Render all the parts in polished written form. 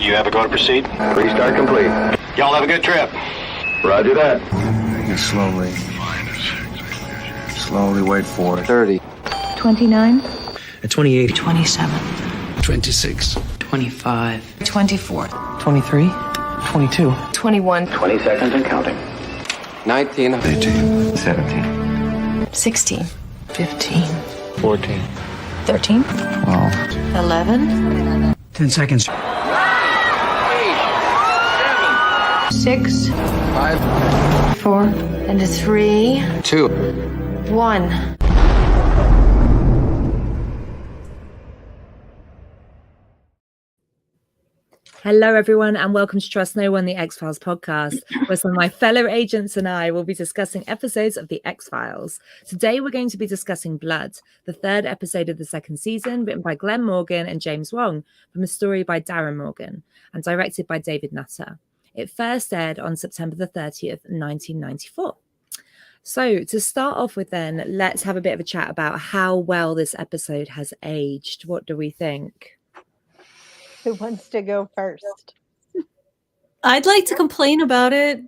you have a go to proceed? Restart complete. Y'all have a good trip. Roger that. Slowly. Slowly wait for it. 30. 29. 28. 27. 26. 25. 24. 23. 22. 21. 20 seconds and counting. 19. 18. 17. 16. 15. 14. 13. 12. 11. 10 seconds. 6. 5. 4. And a 3. 2. 1. Hello, everyone, and welcome to Trust No One, the X-Files podcast, where some of my fellow agents and I will be discussing episodes of the X-Files. Today, we're going to be discussing Blood, the third episode of the second season, written by Glenn Morgan and James Wong, from a story by Darren Morgan, and directed by David Nutter. It first aired on September the 30th, 1994. So, to start off with then, let's have a bit of a chat about how well this episode has aged. What do we think? Who wants to go first? I'd like to complain about it.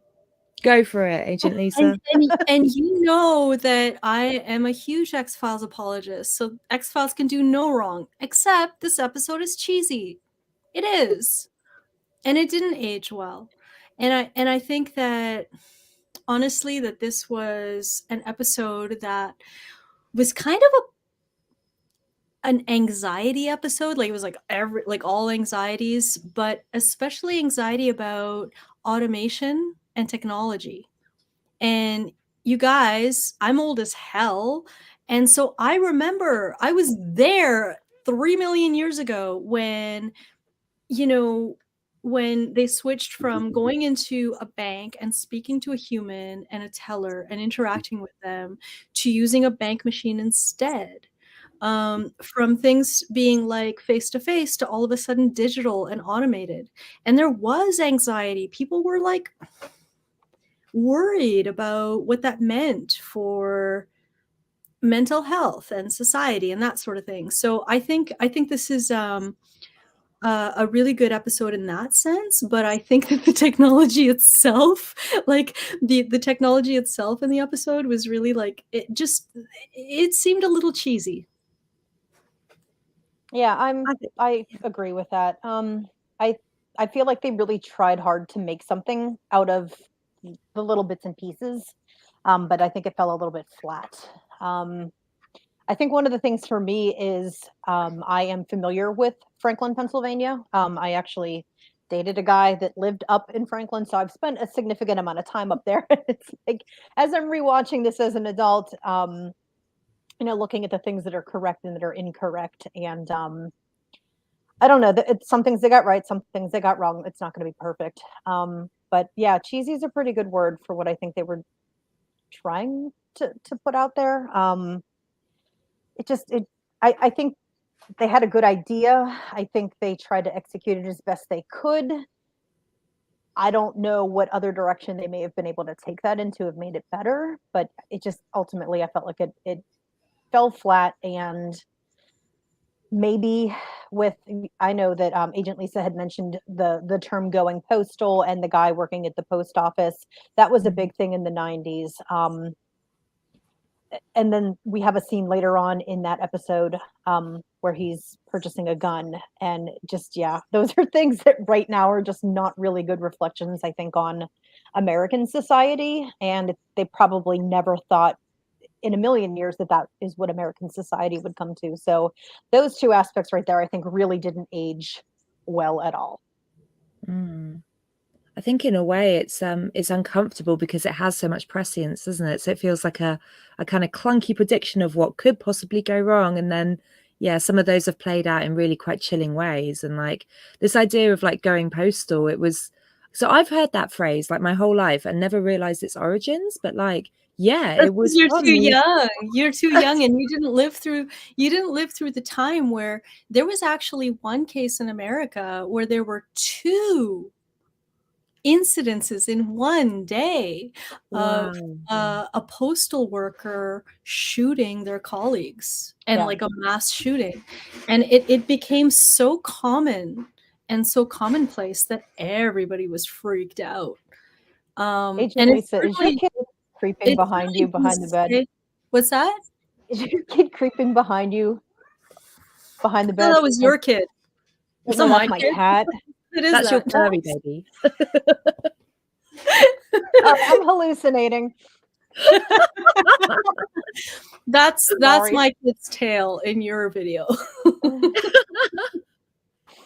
Go for it, Agent Lisa. And you know that I am a huge X-Files apologist, so X-Files can do no wrong, except this episode is cheesy. It is. And it didn't age well. And I think that, honestly, that this was an episode that was kind of an anxiety episode. Like, it was like all anxieties, but especially anxiety about automation and technology. And you guys, I'm old as hell, and so I remember I was there 3 million years ago when they switched from going into a bank and speaking to a human and a teller and interacting with them to using a bank machine instead. From things being like face-to-face to all of a sudden digital and automated. And there was anxiety. People were like worried about what that meant for mental health and society and that sort of thing. So I think this is a really good episode in that sense, but I think that the technology itself, like the technology itself in the episode was really like, it seemed a little cheesy. Yeah, I agree with that. I feel like they really tried hard to make something out of the little bits and pieces, but I think it fell a little bit flat. I think one of the things for me is I am familiar with Franklin, Pennsylvania. I actually dated a guy that lived up in Franklin, so I've spent a significant amount of time up there. It's like, as I'm rewatching this as an adult, looking at the things that are correct and that are incorrect. And I don't know, some things they got right, some things they got wrong. It's not going to be perfect. But yeah, cheesy is a pretty good word for what I think they were trying to put out there. I think they had a good idea. I think they tried to execute it as best they could. I don't know what other direction they may have been able to take that into have made it better, but it just ultimately, I felt like it fell flat. And maybe I know that Agent Lisa had mentioned the term going postal and the guy working at the post office. That was a big thing in the 90s. And then we have a scene later on in that episode where he's purchasing a gun. And just, yeah, those are things that right now are just not really good reflections, I think, on American society. And they probably never thought in a million years that is what American society would come to. So those two aspects right there, I think, really didn't age well at all. I think in a way it's uncomfortable because it has so much prescience, doesn't it? So it feels like a kind of clunky prediction of what could possibly go wrong. And then, yeah, some of those have played out in really quite chilling ways. And like this idea of like going postal, so I've heard that phrase like my whole life and never realized its origins, but like, yeah, it was. You're too young. You're too young, and you didn't live through the time where there was actually one case in America where there were 2 incidences in one day of a postal worker shooting their colleagues and like a mass shooting. And it became so common and so commonplace that everybody was freaked out. Agent And Lisa, is your kid creeping behind you behind the bed? What's that? Is your kid creeping behind you behind the bed? No, that was your kid. It's No, not that's my kid. cat. It is That's your that. furry baby. I'm hallucinating. That's Sorry. my kid's tail in your video.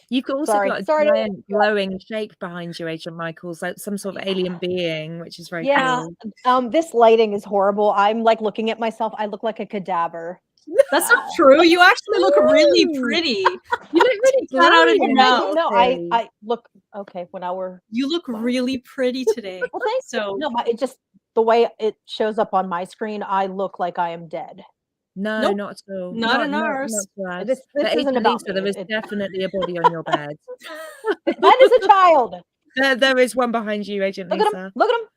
You've also Sorry. got a Sorry. giant glowing shape behind you, Agent Michaels, like some sort of alien being, which is very Yeah. cool. This lighting is horrible. I'm like looking at myself. I look like a cadaver. That's not true. You actually look really Ooh. pretty. You look really Take that out of your glowing. mouth. No, I look okay. Well, now we're. You look really pretty today. Well, thanks. So No, but it just the way it shows up on my screen, I look like I am dead. No, Nope. not at all. Not in ours. Not to us. This But isn't Agent about Lisa, me. there is definitely a body on your bed. That is a child. There is one behind you, Agent Look at Lisa. him. Look at him.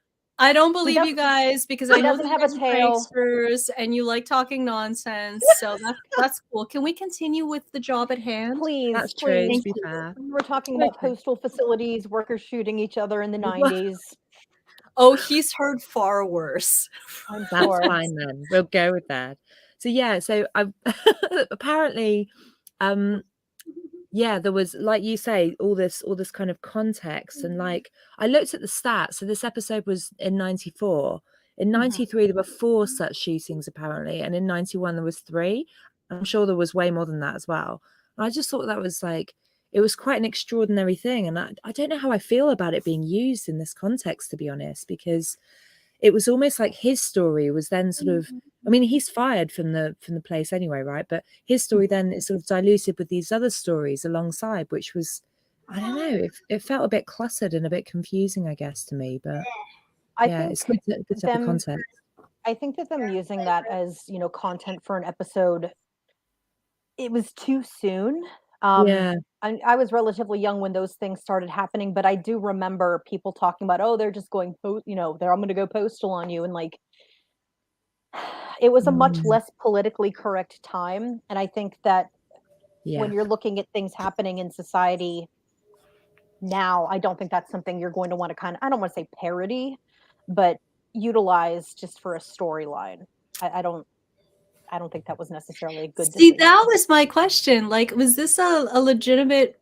I don't believe doesn't- you guys because he I know doesn't that have you a guys are tail. pranksters and you like talking nonsense. So that's cool. Can we continue with the job at hand? Please, That's true, please. to be fair. We were talking about Okay. postal facilities, workers shooting each other in the 90s. Oh, he's heard far worse. I'm That's sure. fine then. We'll go with that. So yeah, so I apparently yeah, there was, like you say, all this kind of context, and like I looked at the stats. So this episode was in 94. In 93 there were 4 such shootings apparently, and in 91 there was 3. I'm sure there was way more than that as well. And I just thought that was like, it was quite an extraordinary thing, and I don't know how I feel about it being used in this context, to be honest, because it was almost like his story was then sort of, I mean, he's fired from the place anyway, right? But his story then is sort of diluted with these other stories alongside, which was, I don't know, it felt a bit cluttered and a bit confusing, I guess, to me. But yeah, it's good to have the context. I think that them using that as, content for an episode, it was too soon. Yeah. I was relatively young when those things started happening, but I do remember people talking about, oh, they're just going, I'm going to go postal on you. And like, it was a much less politically correct time. And I think that when you're looking at things happening in society now, I don't think that's something you're going to want to I don't want to say parody, but utilize just for a storyline. I don't think that was necessarily a good See, decision. that was my question. Like, was this a legitimate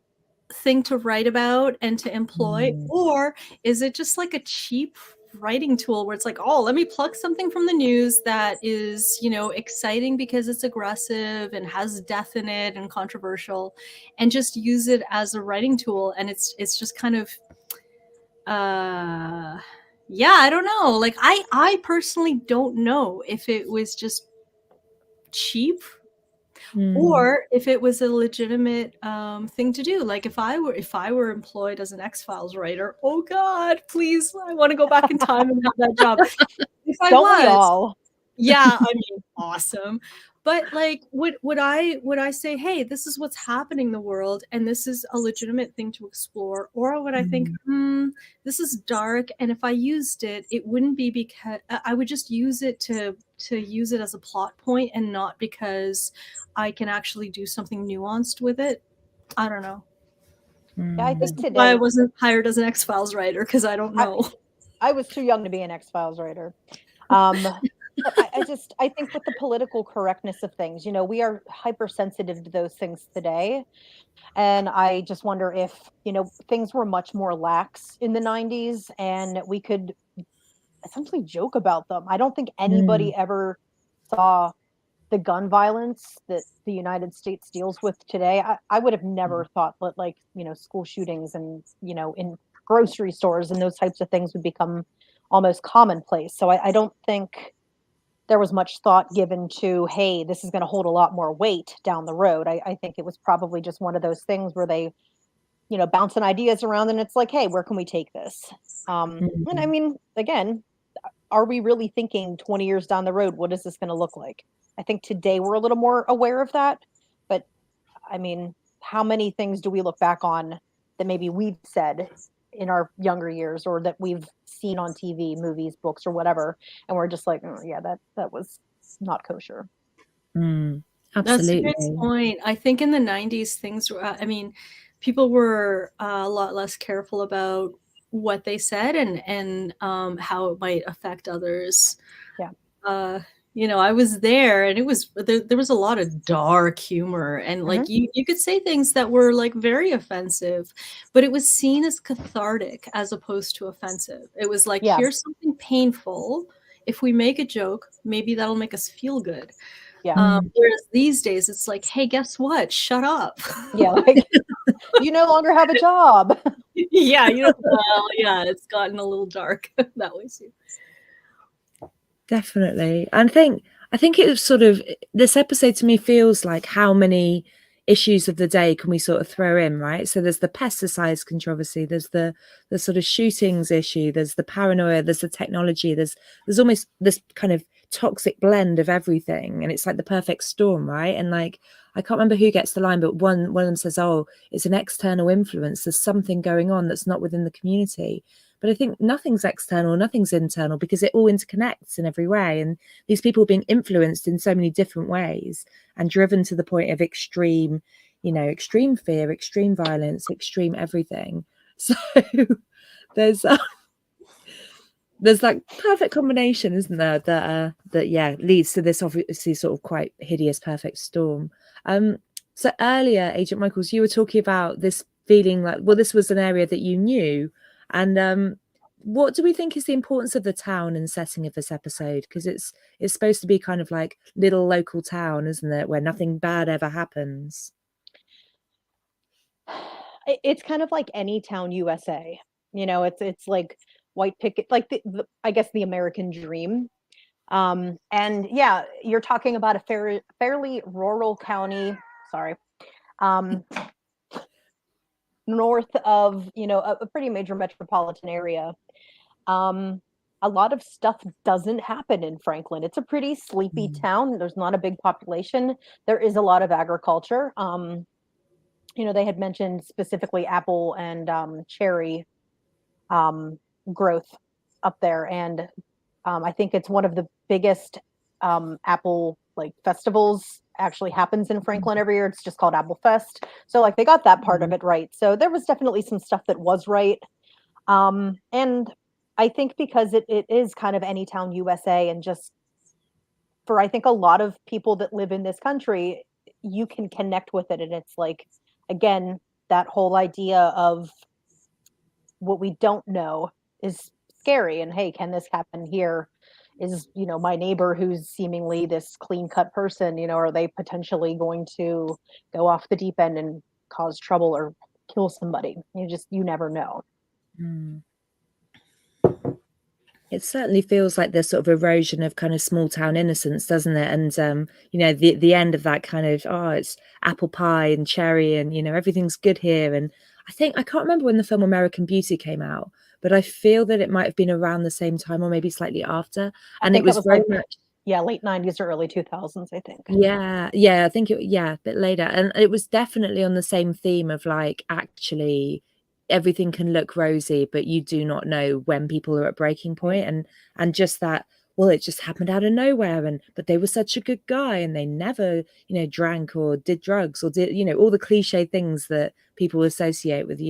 thing to write about and to employ, or is it just like a cheap writing tool where it's like, oh, let me pluck something from the news that is, exciting because it's aggressive and has death in it and controversial, and just use it as a writing tool? And it's just kind of yeah, I don't know. Like, I personally don't know if it was just cheap or if it was a legitimate thing to do. Like, if I were employed as an X-Files writer, oh god, please, I want to go back in time and have that job. If I Don't we all? yeah, I mean, awesome. But like, would I say, hey, this is what's happening in the world and this is a legitimate thing to explore? Or would I think, this is dark, and if I used it, it wouldn't be because I would just use it to use it as a plot point and not because I can actually do something nuanced with it. I don't know. Yeah, I think today Why I wasn't hired as an X-Files writer, because I don't know. I was too young to be an X-Files writer. I think with the political correctness of things, we are hypersensitive to those things today. And I just wonder if, things were much more lax in the 90s and we could essentially joke about them. I don't think anybody ever saw the gun violence that the United States deals with today. I would have never thought that, like, school shootings and, in grocery stores and those types of things would become almost commonplace. So I don't think there was much thought given to, hey, this is going to hold a lot more weight down the road. I think it was probably just one of those things where they, bouncing ideas around and it's like, hey, where can we take this? And I mean, again, are we really thinking 20 years down the road, what is this going to look like? I think today we're a little more aware of that. But I mean, how many things do we look back on that maybe we've said in our younger years or that we've seen on TV, movies, books, or whatever, and we're just like, oh, yeah, that was not kosher. Absolutely. That's a good point. I think in the 90s things were, people were a lot less careful about what they said and how it might affect others. Yeah. I was there, and it was there was a lot of dark humor, and like you could say things that were like very offensive, but it was seen as cathartic as opposed to offensive. It was like, here's something painful. If we make a joke, maybe that'll make us feel good. Yeah. Whereas these days, it's like, hey, guess what? Shut up. Yeah, like you no longer have a job. Yeah, well, yeah, it's gotten a little dark that way too. Definitely. And I think it was sort of, this episode to me feels like how many issues of the day can we sort of throw in, right? So there's the pesticides controversy, there's the sort of shootings issue, there's the paranoia, there's the technology, there's almost this kind of toxic blend of everything, and it's like the perfect storm, right? And like, I can't remember who gets the line, but one of them says, oh, it's an external influence, there's something going on that's not within the community. But I think nothing's external, nothing's internal, because it all interconnects in every way. And these people are being influenced in so many different ways and driven to the point of extreme, extreme fear, extreme violence, extreme everything. So there's that perfect combination, isn't there, that leads to this obviously sort of quite hideous perfect storm. So earlier, Agent Michaels, you were talking about this feeling like, well, this was an area that you knew. And what do we think is the importance of the town and setting of this episode? Because it's supposed to be kind of like little local town, isn't it, where nothing bad ever happens? It's kind of like any town USA. It's like white picket, like I guess the American dream. And yeah, you're talking about a fairly rural county. Sorry. North of, a pretty major metropolitan area. A lot of stuff doesn't happen in Franklin. It's a pretty sleepy town. There's not a big population. There is a lot of agriculture. They had mentioned specifically apple and cherry growth up there. And I think it's one of the biggest apple like festivals actually happens in Franklin every year. It's just called Apple Fest. So like they got that part of it right. So there was definitely some stuff that was right. And I think because it is kind of any town USA, and just for, I think, a lot of people that live in this country, you can connect with it. And it's like, again, that whole idea of what we don't know is scary. And hey, can this happen here? Is, my neighbor who's seemingly this clean cut person, are they potentially going to go off the deep end and cause trouble or kill somebody? You never know. It certainly feels like this sort of erosion of kind of small town innocence, doesn't it? And the end of that kind of, it's apple pie and cherry and everything's good here. And I can't remember when the film American Beauty came out, but I feel that it might have been around the same time or maybe slightly after. And it was very much, late 90s or early 2000s, I think. Yeah, I think a bit later. And it was definitely on the same theme of like, actually everything can look rosy, but you do not know when people are at breaking point. And just that, well, it just happened out of nowhere. But they were such a good guy, and they never, drank or did drugs or did, all the cliche things that people associate with,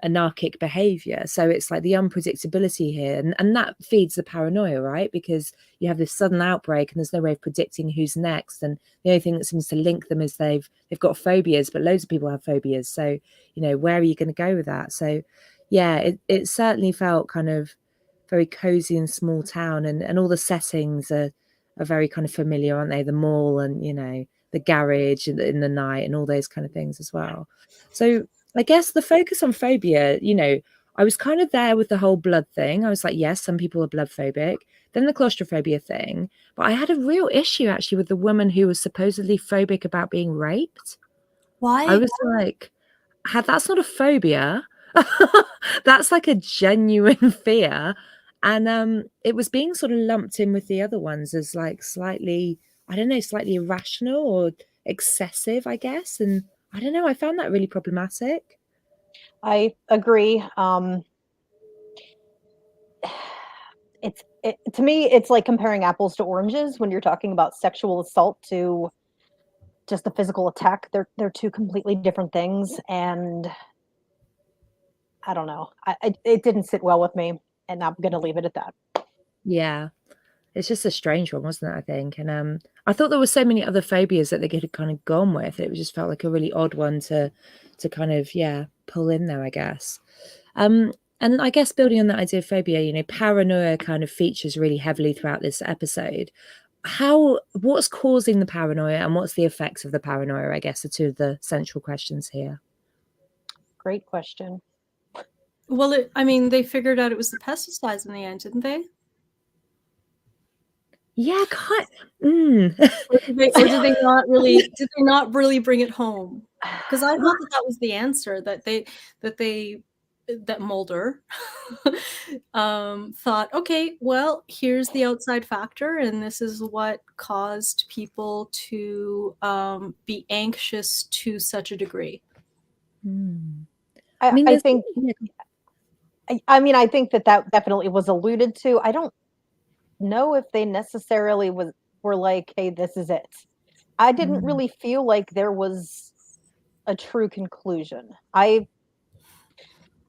anarchic behavior. So it's like the unpredictability here, and that feeds the paranoia, right? Because you have this sudden outbreak and there's no way of predicting who's next, and the only thing that seems to link them is they've got phobias, but loads of people have phobias. So where are you going to go with that? So yeah, it certainly felt kind of very cozy and small town, and all the settings are very kind of familiar, aren't they? The mall and the garage in the night and all those kind of things as well. So I guess the focus on phobia, I was kind of there with the whole blood thing. I was like, yes, some people are blood phobic. Then the claustrophobia thing. But I had a real issue actually with the woman who was supposedly phobic about being raped. Why? I was like, that's not a phobia. That's like a genuine fear. And it was being sort of lumped in with the other ones as like slightly, I don't know, slightly irrational or excessive, I guess. And I don't know, I found that really problematic. I agree. To me, it's like comparing apples to oranges when you're talking about sexual assault to just a physical attack. They're two completely different things, and I don't know. It didn't sit well with me, and I'm gonna leave it at that. Yeah. It's just a strange one, wasn't it, I think? And I thought there were so many other phobias that they could have kind of gone with. It just felt like a really odd one to kind of, yeah, pull in there, I guess. And I guess building on that idea of phobia, you know, paranoia kind of features really heavily throughout this episode. What's causing the paranoia and what's the effects of the paranoia, I guess, are two of the central questions here. Great question. Well, they figured out it was the pesticides in the end, didn't they? Yeah, Or did they not really? Did they not really bring it home? Because I thought that was the answer, that Mulder thought, okay, well, here's the outside factor, and this is what caused people to be anxious to such a degree. I think. I mean, I think that definitely was alluded to. I don't know if they necessarily were like, hey, this is it. I didn't really feel like there was a true conclusion. I've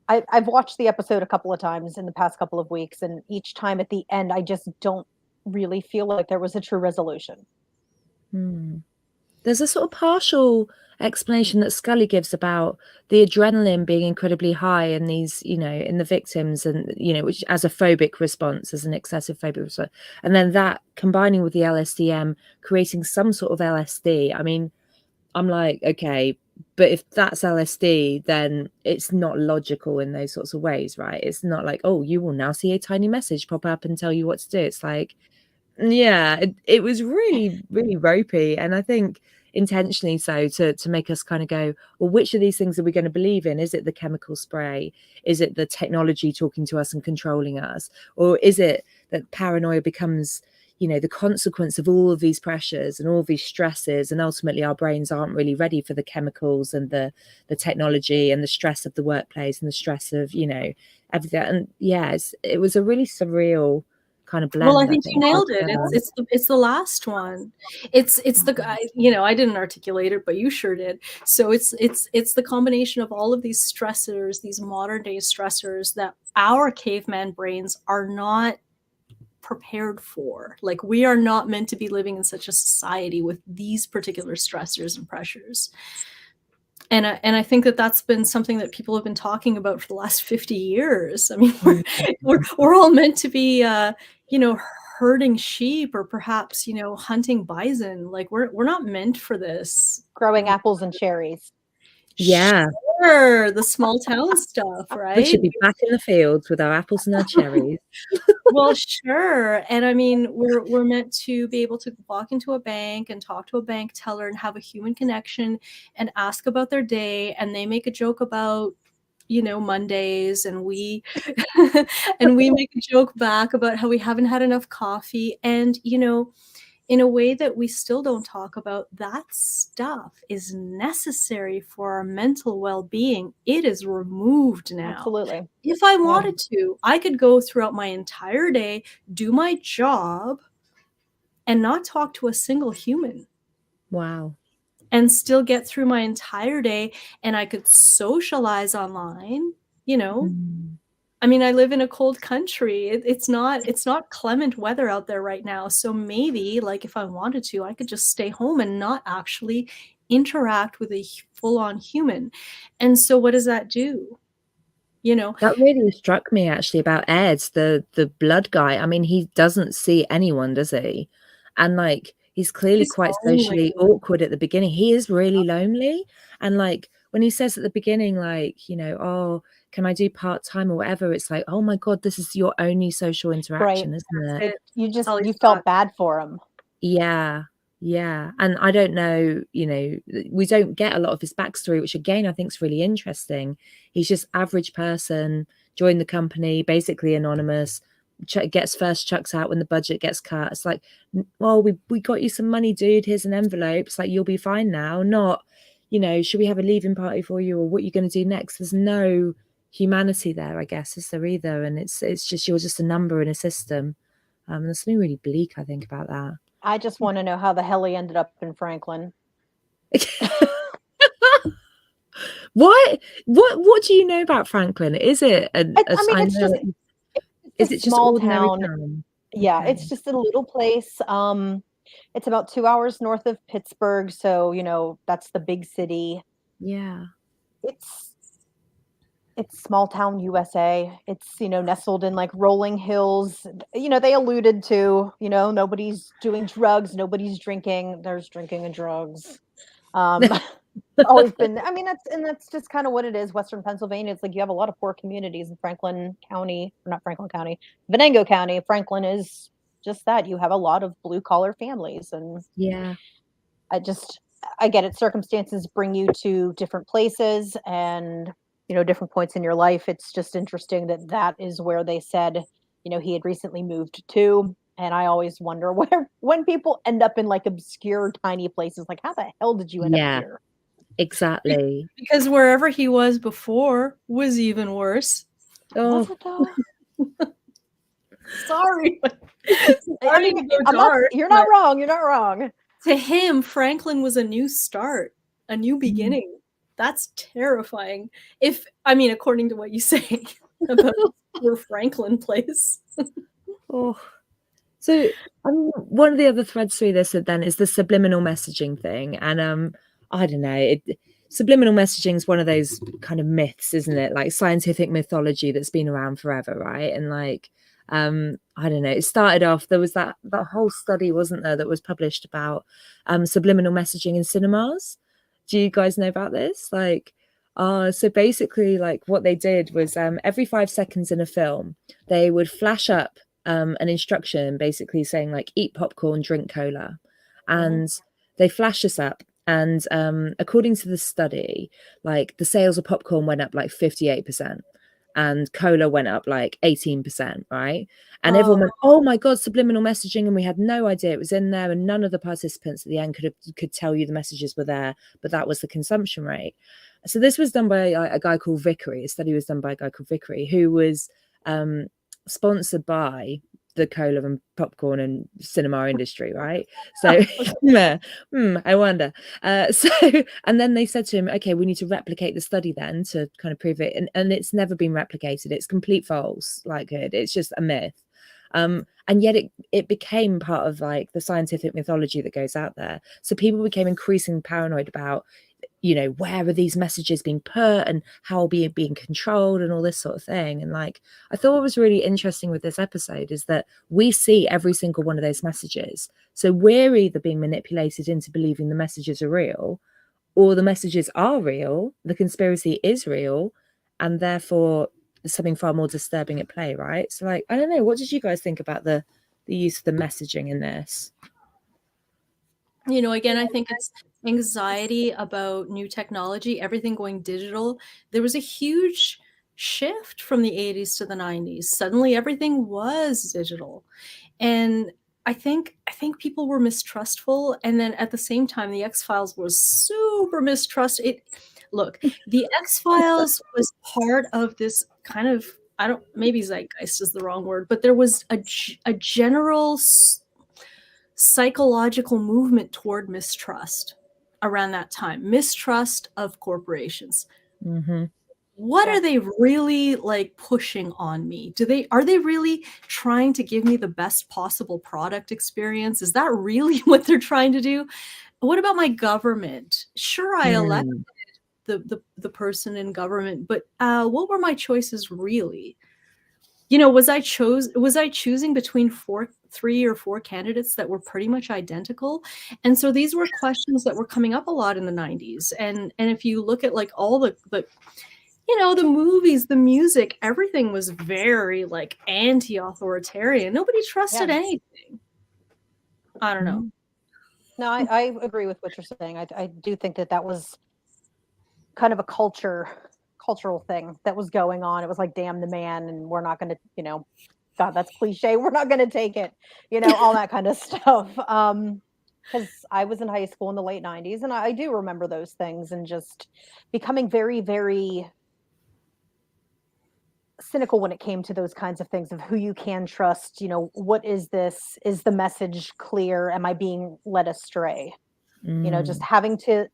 watched the episode a couple of times in the past couple of weeks, and each time at the end I just don't really feel like there was a true resolution. There's a sort of partial explanation that Scully gives about the adrenaline being incredibly high in these, you know, in the victims, and, you know, which as a phobic response, as an excessive phobic response, and then that combining with the LSDM creating some sort of LSD. I mean, I'm like, okay, but if that's LSD, then it's not logical in those sorts of ways, right? It's not like, oh, you will now see a tiny message pop up and tell you what to do. It's like, yeah, it was really, really ropey, and I think intentionally so to make us kind of go, well, which of these things are we going to believe in? Is it the chemical spray? Is it the technology talking to us and controlling us? Or is it that paranoia becomes, you know, the consequence of all of these pressures and all these stresses, and ultimately our brains aren't really ready for the chemicals and the technology and the stress of the workplace and the stress of, you know, everything. And yes, it was a really surreal kind of blend. Well, I think you nailed it. It's the last one. It's the, you know, I didn't articulate it, but you sure did. So it's the combination of all of these stressors, these modern day stressors that our caveman brains are not prepared for. Like, we are not meant to be living in such a society with these particular stressors and pressures. And I think that that's been something that people have been talking about for the last 50 years. I mean, we're all meant to be, you know, herding sheep, or perhaps, you know, hunting bison. Like, we're not meant for this. Growing apples and cherries. Yeah. Sure, the small town stuff, right? We should be back in the fields with our apples and our cherries. Well, sure. And I mean, we're meant to be able to walk into a bank and talk to a bank teller and have a human connection and ask about their day, and they make a joke about, you know, Mondays, and we and we make a joke back about how we haven't had enough coffee, and, you know, in a way that we still don't talk about. That stuff is necessary for our mental well-being. It is removed now. Absolutely. If I wanted to, I could go throughout my entire day, do my job, and not talk to a single human. Wow. And still get through my entire day, and I could socialize online, you know. I mean, I live in a cold country. It's not clement weather out there right now. So maybe, like, if I wanted to, I could just stay home and not actually interact with a full-on human. And so what does that do? You know, that really struck me actually about Ed, the blood guy. I mean, he doesn't see anyone, does he? And like, he's clearly quite socially awkward at the beginning. He is really lonely. And like, when he says at the beginning, like, you know, oh, can I do part-time or whatever? It's like, oh my God, this is your only social interaction, isn't it? You felt bad for him. Yeah. Yeah. And I don't know, you know, we don't get a lot of his backstory, which again, I think is really interesting. He's just average person, joined the company, basically anonymous, gets first chucks out when the budget gets cut. It's like, well, we got you some money, dude. Here's an envelope. It's like, you'll be fine now. Not, you know, should we have a leaving party for you, or what you're going to do next? There's no humanity there, I guess, is there either? And it's just, you're just a number in a system. There's something really bleak, I think, about that. I just want to know how the hell he ended up in Franklin. What do you know about Franklin? Is it I mean, it's just is a it just small ordinary town. town? Yeah, Okay. it's just a little place. It's about 2 hours north of Pittsburgh, so that's the big city. Yeah. It's small town USA. It's nestled in like rolling hills. They alluded to nobody's doing drugs, nobody's drinking. There's drinking and drugs. Always been. I mean, that's just kind of what it is. Western Pennsylvania. It's like you have a lot of poor communities in Franklin County, or not Franklin County, Venango County. Franklin is just that. You have a lot of blue collar families, and Yeah. I get it. Circumstances bring you to different places and different points in your life. It's just interesting that is where they said he had recently moved to. And I always wonder when people end up in like obscure tiny places, like how the hell did you end up Yeah. here? Exactly. Because wherever he was before was even worse. Was Oh, it though? Sorry. I mean, you're not wrong. You're not wrong. To him, Franklin was a new start, a new beginning. That's terrifying. According to what you say about your Franklin place. oh. So one of the other threads through this then is the subliminal messaging thing. And I don't know, subliminal messaging is one of those kind of myths, isn't it? Like scientific mythology that's been around forever, right? And like I don't know, it started off, there was that whole study, wasn't there, that was published about subliminal messaging in cinemas. Do you guys know about this? Like so basically, like what they did was every 5 seconds in a film they would flash up an instruction basically saying like eat popcorn, drink cola, and they flash this up. And according to the study, like the sales of popcorn went up like 58%, and cola went up like 18%, right? And everyone went, oh my god, subliminal messaging, and we had no idea it was in there, and none of the participants at the end could tell you the messages were there, but that was the consumption rate. So this was done by a guy called Vickery. A study was done by a guy called Vickery, who was sponsored by the cola and popcorn and cinema industry, right? So I wonder. So and then they said to him, okay, we need to replicate the study then to kind of prove it, and it's never been replicated. It's complete false likelihood. It's just a myth. And yet it became part of like the scientific mythology that goes out there. So people became increasingly paranoid about, where are these messages being put and how being controlled and all this sort of thing. And like, I thought what was really interesting with this episode is that we see every single one of those messages. So we're either being manipulated into believing the messages are real, or the messages are real, the conspiracy is real, and therefore there's something far more disturbing at play, right? So like, I don't know, what did you guys think about the use of the messaging in this? Again, I think it's anxiety about new technology, everything going digital. There was a huge shift from the 80s to the 90s. Suddenly everything was digital. And I think people were mistrustful. And then at the same time, the X-Files was super mistrustful. Look, the X-Files was part of this kind of, maybe zeitgeist is the wrong word, but there was a general psychological movement toward mistrust around that time. Mistrust of corporations. What are they really like pushing on me? Are they really trying to give me the best possible product experience? Is that really what they're trying to do? What about my government? Sure, I elected the person in government, but what were my choices really? Was I choosing between 3 or 4 candidates that were pretty much identical? And so these were questions that were coming up a lot in the 90s. And if you look at like all the the movies, the music, everything was very like anti-authoritarian. Nobody trusted anything. I don't know. No, I agree with what you're saying. I do think that was kind of a cultural thing that was going on. It was like, damn the man, and we're not going to, God, that's cliche. We're not going to take it, all that kind of stuff. Because I was in high school in the late 90s, and I do remember those things and just becoming very, very cynical when it came to those kinds of things of who you can trust. What is this? Is the message clear? Am I being led astray? Just having to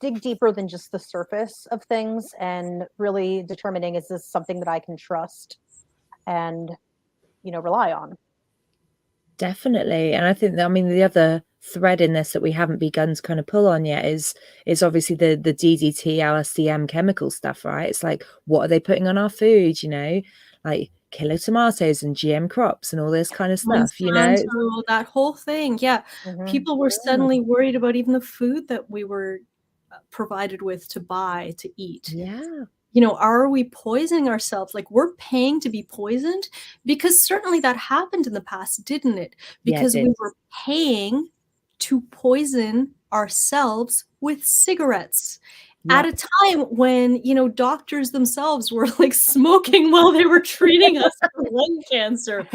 dig deeper than just the surface of things and really determining, is this something that I can trust and rely on? Definitely. And I think that, I mean, the other thread in this that we haven't begun to kind of pull on yet is obviously the DDT, LSDM chemical stuff, right? It's like, what are they putting on our food, like killer tomatoes and GM crops and all this kind of stuff, Monsanto, that whole thing. Yeah. People were suddenly worried about even the food that we were provided with to buy, to eat. Yeah. Are we poisoning ourselves? Like, we're paying to be poisoned? Because certainly that happened in the past, didn't it? Because we were paying to poison ourselves with cigarettes at a time when, doctors themselves were like smoking while they were treating us for lung cancer.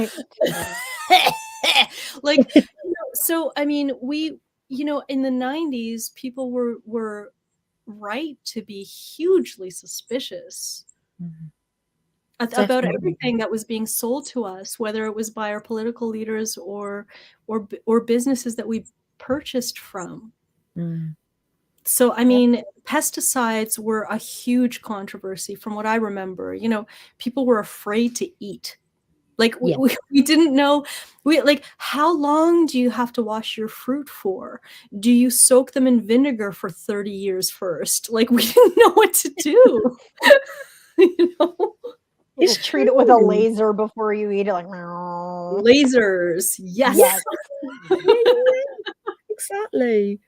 Like, so, I mean, we, in the 90s, people were right to be hugely suspicious about everything that was being sold to us, whether it was by our political leaders or businesses that we purchased from. So, I mean, pesticides were a huge controversy from what I remember. People were afraid to eat. Like, we didn't know, how long do you have to wash your fruit for? Do you soak them in vinegar for 30 years first? Like, we didn't know what to do. Just treat it with a laser before you eat it, like lasers. Yes. Exactly.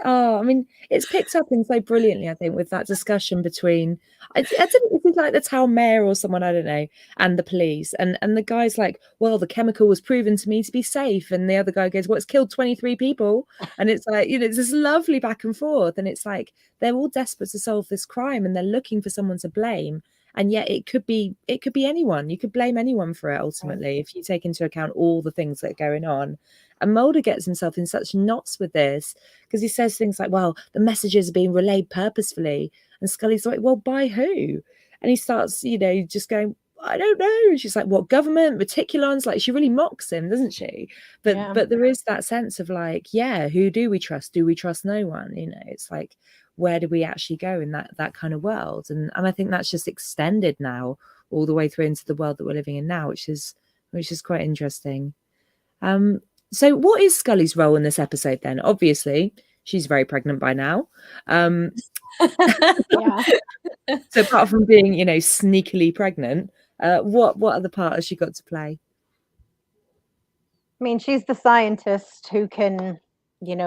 I mean, it's picked up in so brilliantly, I think, with that discussion between, I don't know if it's like the town mayor or someone, I don't know, and the police. And the guy's like, well, the chemical was proven to me to be safe. And the other guy goes, well, it's killed 23 people. And it's like, it's this lovely back and forth. And it's like, they're all desperate to solve this crime and they're looking for someone to blame. And yet it could be anyone. You could blame anyone for it ultimately, if you take into account all the things that are going on. And Mulder gets himself in such knots with this because he says things like, well, the messages are being relayed purposefully. And Scully's like, well, by who? And he starts, just going, I don't know. And she's like, what, government, reticulons? Like, she really mocks him, doesn't she? But there is that sense of like, who do we trust? Do we trust no one? It's like, where do we actually go in that kind of world? And I think that's just extended now all the way through into the world that we're living in now, which is quite interesting. So what is Scully's role in this episode then? Obviously, she's very pregnant by now. So apart from being, sneakily pregnant, what other part has she got to play? I mean, she's the scientist who can,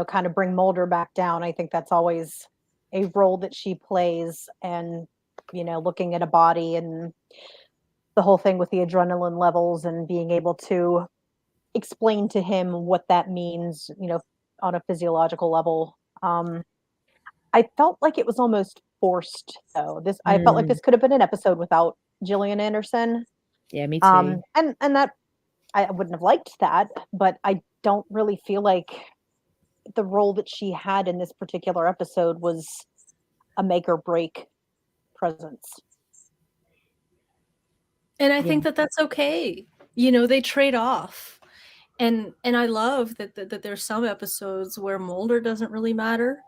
kind of bring Mulder back down. I think that's always a role that she plays, and, looking at a body and the whole thing with the adrenaline levels and being able to explain to him what that means, on a physiological level. I felt like it was almost forced, though. I felt like this could have been an episode without Gillian Anderson. Yeah, me too. And that I wouldn't have liked that, but I don't really feel like the role that she had in this particular episode was a make or break presence. And I think that that's okay. They trade off. And I love that there's some episodes where Mulder doesn't really matter.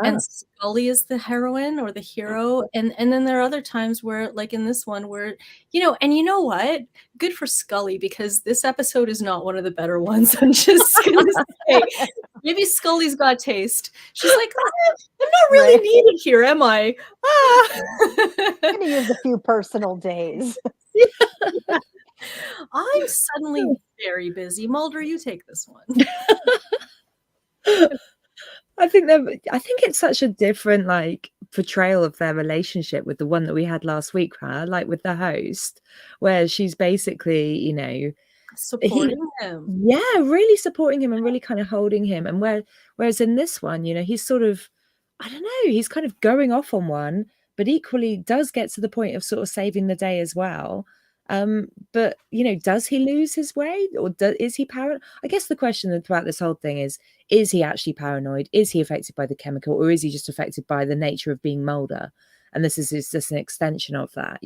And Scully is the heroine or the hero. And then there are other times where, like in this one, where, and you know what? Good for Scully, because this episode is not one of the better ones. I'm just gonna say, maybe Scully's got taste. She's like, I'm not really needed here, am I? I'm gonna use a few personal days. I'm suddenly very busy. Mulder, you take this one. I think it's such a different portrayal of their relationship with the one that we had last week, huh? Like with the host, where she's basically, supporting him. Yeah, really supporting him and really kind of holding him. And whereas in this one, he's sort of, I don't know, he's kind of going off on one, but equally does get to the point of sort of saving the day as well. But does he lose his way, or is he paranoid? I guess the question throughout this whole thing is he actually paranoid? Is he affected by the chemical, or is he just affected by the nature of being Mulder? And this is just an extension of that,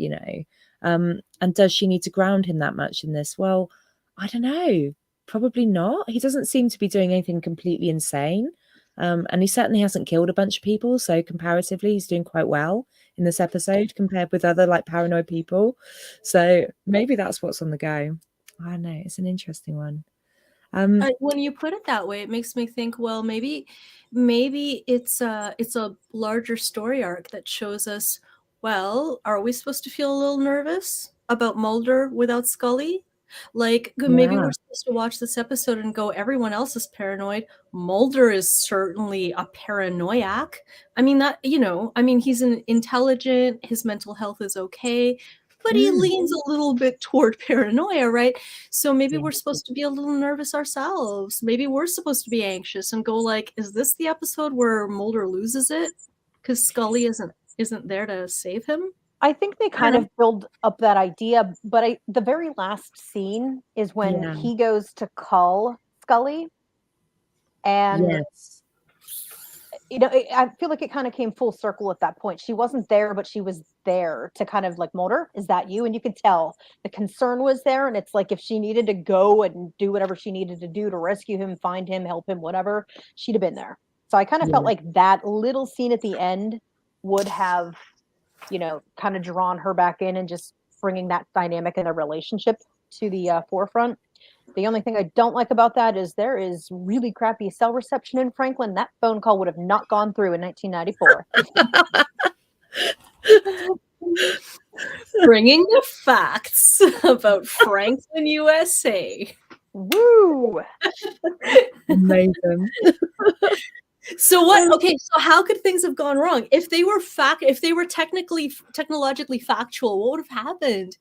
and does she need to ground him that much in this? Well, I don't know, probably not. He doesn't seem to be doing anything completely insane. And he certainly hasn't killed a bunch of people, so comparatively he's doing quite well in this episode compared with other like paranoid people. So maybe that's what's on the go. I don't know, it's an interesting one. When you put it that way, it makes me think, well, maybe it's a larger story arc that shows us, well, are we supposed to feel a little nervous about Mulder without Scully? Like maybe we're supposed to watch this episode and go, everyone else is paranoid. Mulder is certainly a paranoiac. I mean, he's an intelligent, his mental health is okay, but he leans a little bit toward paranoia, right? So maybe we're supposed to be a little nervous ourselves. Maybe we're supposed to be anxious and go like, is this the episode where Mulder loses it because Scully isn't there to save him? I think they kind of build up that idea, but the very last scene is when he goes to call Scully, and I feel like it kind of came full circle at that point. She wasn't there, but she was there to kind of like, Mulder, is that you? And you could tell the concern was there, and it's like if she needed to go and do whatever she needed to do to rescue him, find him, help him, whatever, she'd have been there. So I kind of felt like that little scene at the end would have, kind of drawn her back in and just bringing that dynamic in a relationship to the forefront. The only thing I don't like about that is there is really crappy cell reception in Franklin. That phone call would have not gone through in 1994. Bringing the facts about Franklin, USA. Woo! Amazing. So what? Okay, so how could things have gone wrong if they were technologically factual? What would have happened?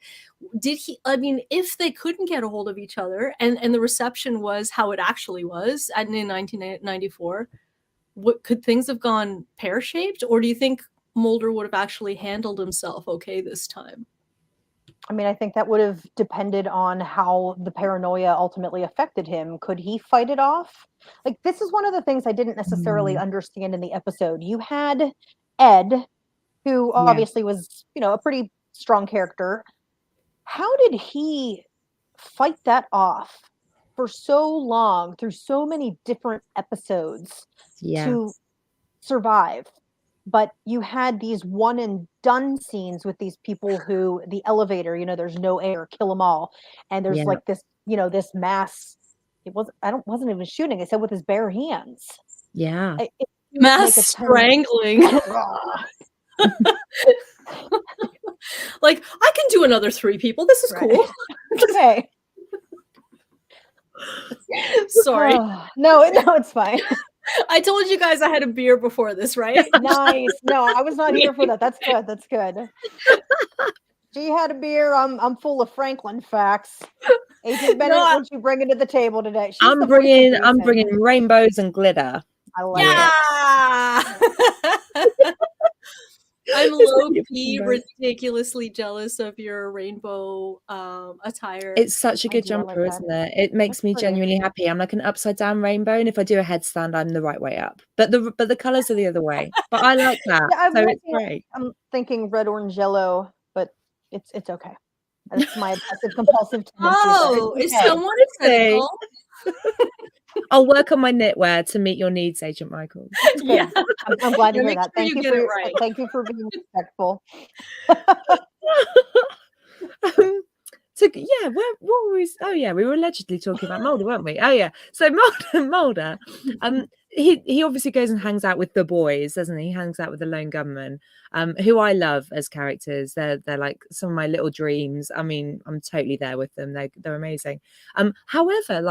If they couldn't get a hold of each other and the reception was how it actually was in 1994, could things have gone pear-shaped, or do you think Mulder would have actually handled himself okay this time? I mean, I think that would have depended on how the paranoia ultimately affected him. Could he fight it off? Like, this is one of the things I didn't necessarily understand in the episode. You had Ed, who obviously was, a pretty strong character. How did he fight that off for so long through so many different episodes to survive? But you had these one and done scenes with these people who, the elevator, there's no air, kill them all. And there's like this, this mass. Wasn't even shooting. I said with his bare hands. Yeah. Mass strangling. Like, I can do another 3 people. This is cool. Okay. Sorry. No, it's fine. I told you guys I had a beer before this, right? Nice. No, I was not here for that. That's good. She had a beer. I'm full of Franklin facts. Agent Bennett, what you bringing to the table today? I'm bringing rainbows and glitter. I like it. I'm low-key ridiculously jealous of your rainbow attire. It's such a good jumper, isn't it? It makes me genuinely happy. I'm like an upside down rainbow, and if I do a headstand, I'm the right way up. But the colors are the other way. But I like that. So it's great. I'm thinking red, orange, yellow, but it's okay. That's my obsessive compulsive tendency. Oh, is someone critical? I'll work on my knitwear to meet your needs, Agent Michael. Yeah, I'm glad to hear that. Thank you for being respectful. What were we? Oh yeah, we were allegedly talking about Mulder, weren't we? Oh yeah. So Mulder, he obviously goes and hangs out with the boys, doesn't he? He hangs out with the lone gunman, who I love as characters. They're like some of my little dreams. I mean, I'm totally there with them. They're amazing. However,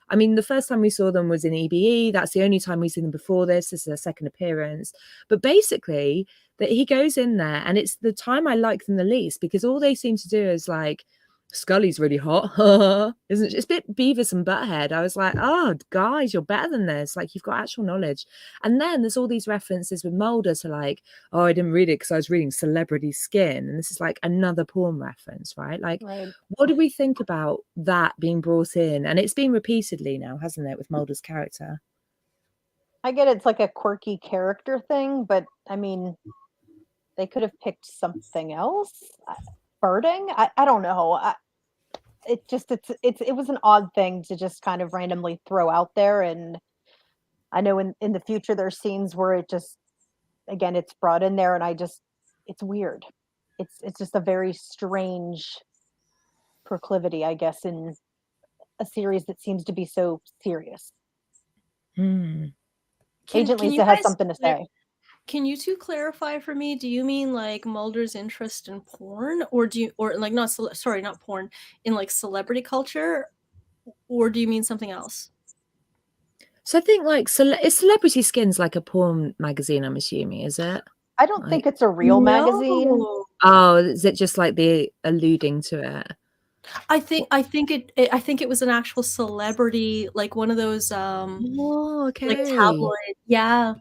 the first time we saw them was in EBE. That's the only time we've seen them before this. This is their second appearance. But basically, that he goes in there, and it's the time I like them the least, because all they seem to do is like, Scully's really hot. Isn't it? It's a bit Beavis and Butthead. I was like, oh, guys, you're better than this. Like, you've got actual knowledge. And then there's all these references with Mulder to like, oh, I didn't read it because I was reading Celebrity Skin. And this is like another porn reference, right? Like, What do we think about that being brought in? And it's been repeatedly now, hasn't it, with Mulder's character? I get it's like a quirky character thing, but I mean, they could have picked something else. Birding? I don't know. It was an odd thing to just kind of randomly throw out there, and I know in the future there's scenes where it just, again, it's brought in there, and it's weird. It's just a very strange proclivity, I guess, in a series that seems to be so serious. Hmm. Agent Can you Lisa has guys something to say. Can you two clarify for me? Do you mean like Mulder's interest in porn, or like not sorry, not porn, in like celebrity culture, or do you mean something else? So I think like is Celebrity Skins like a porn magazine? I'm assuming, is it? I don't think it's a real magazine. No. Oh, is it just like the alluding to it? I think it was an actual celebrity, like one of those Oh, okay. like tabloid. Yeah.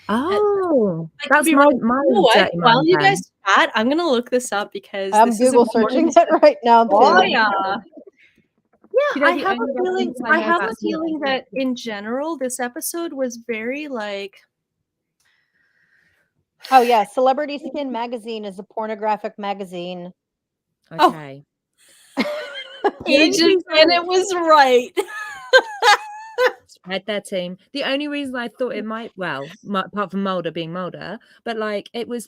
Oh, I could that's be my wrong. You know what? dirty While mind you then. guys chat, I'm gonna look this up because I'm this Google is searching it right now too. Oh yeah. You Yeah, know, I the have only a feeling. reference I know have a about feeling that in general, this episode was very like. Oh yeah, Celebrity Skin magazine is a pornographic magazine. Okay. Agent, and it was right. Spread their team. The only reason I thought it might, apart from Mulder being Mulder, but like it was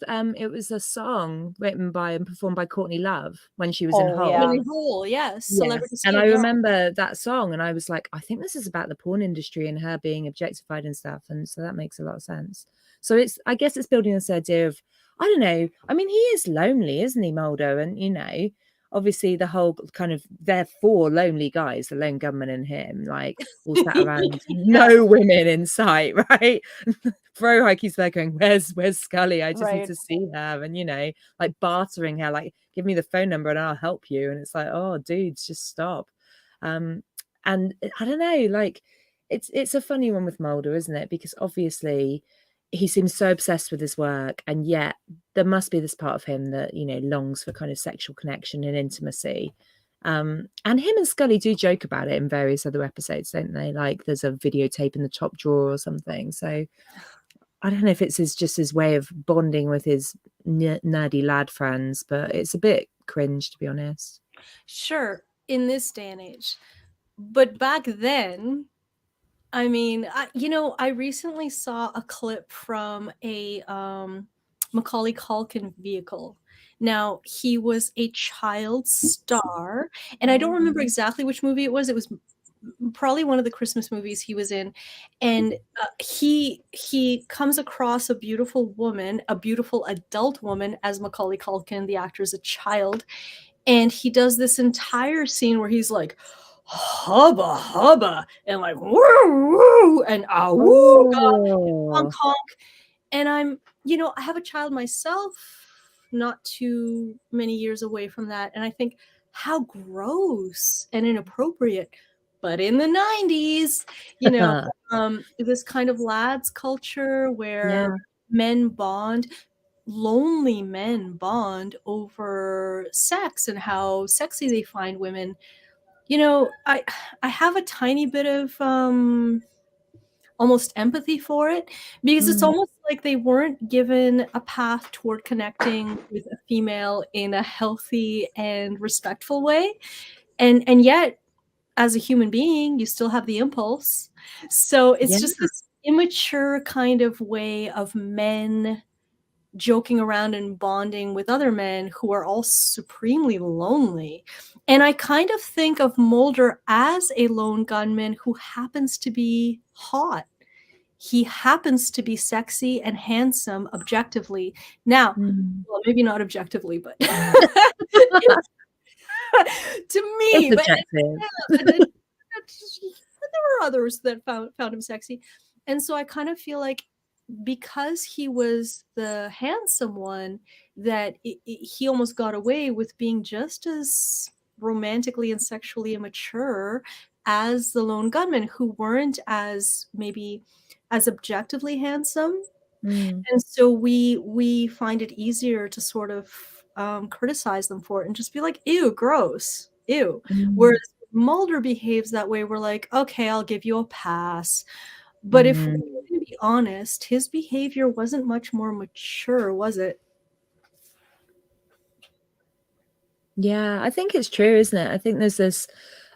a song written by and performed by Courtney Love when she was in Hull. Yeah. In Hull, yes. Yes. Celebrity And I Skin, yeah. remember that song, and I was like, I think this is about the porn industry and her being objectified and stuff, and so that makes a lot of sense. So I guess it's building this idea of, I don't know. I mean, he is lonely, isn't he, Mulder? And obviously the whole kind of, they're four lonely guys, the lone gunman and him, like all sat around, no women in sight, right? Frohike's there going, where's Scully? I just need to see her. And like bartering her, like, give me the phone number and I'll help you. And it's like, oh dudes, just stop. And I don't know, like it's a funny one with Mulder, isn't it? Because obviously he seems so obsessed with his work, and yet there must be this part of him that longs for kind of sexual connection and intimacy. And him and Scully do joke about it in various other episodes, don't they? Like there's a videotape in the top drawer or something. So I don't know if it's just his way of bonding with his nerdy lad friends, but it's a bit cringe, to be honest. Sure, in this day and age, but back then, I mean, I recently saw a clip from a Macaulay Culkin vehicle. Now, he was a child star, and I don't remember exactly which movie it was. It was probably one of the Christmas movies he was in, and he comes across a beautiful woman, a beautiful adult woman, as Macaulay Culkin, the actor, is a child, and he does this entire scene where he's like, hubba hubba, and like woo woo, and ah woo, honk honk. And I have a child myself, not too many years away from that, and I think how gross and inappropriate. But in the 90s, this kind of lads culture where men bond, lonely men bond over sex and how sexy they find women. I have a tiny bit of almost empathy for it, because it's almost like they weren't given a path toward connecting with a female in a healthy and respectful way, and yet as a human being you still have the impulse. So it's just this immature kind of way of men joking around and bonding with other men who are all supremely lonely. And I kind of think of Mulder as a lone gunman who happens to be hot. He happens to be sexy and handsome objectively. Now, well, maybe not objectively, but to me, it's but there were others that found him sexy. And so I kind of feel like because he was the handsome one, that he almost got away with being just as romantically and sexually immature as the lone gunmen, who weren't as objectively handsome. And so we find it easier to sort of criticize them for it and just be like, ew, gross, ew. Whereas Mulder behaves that way, we're like, okay, I'll give you a pass. But if we're going to be honest, his behavior wasn't much more mature, was it? Yeah, I think it's true, isn't it? I think there's this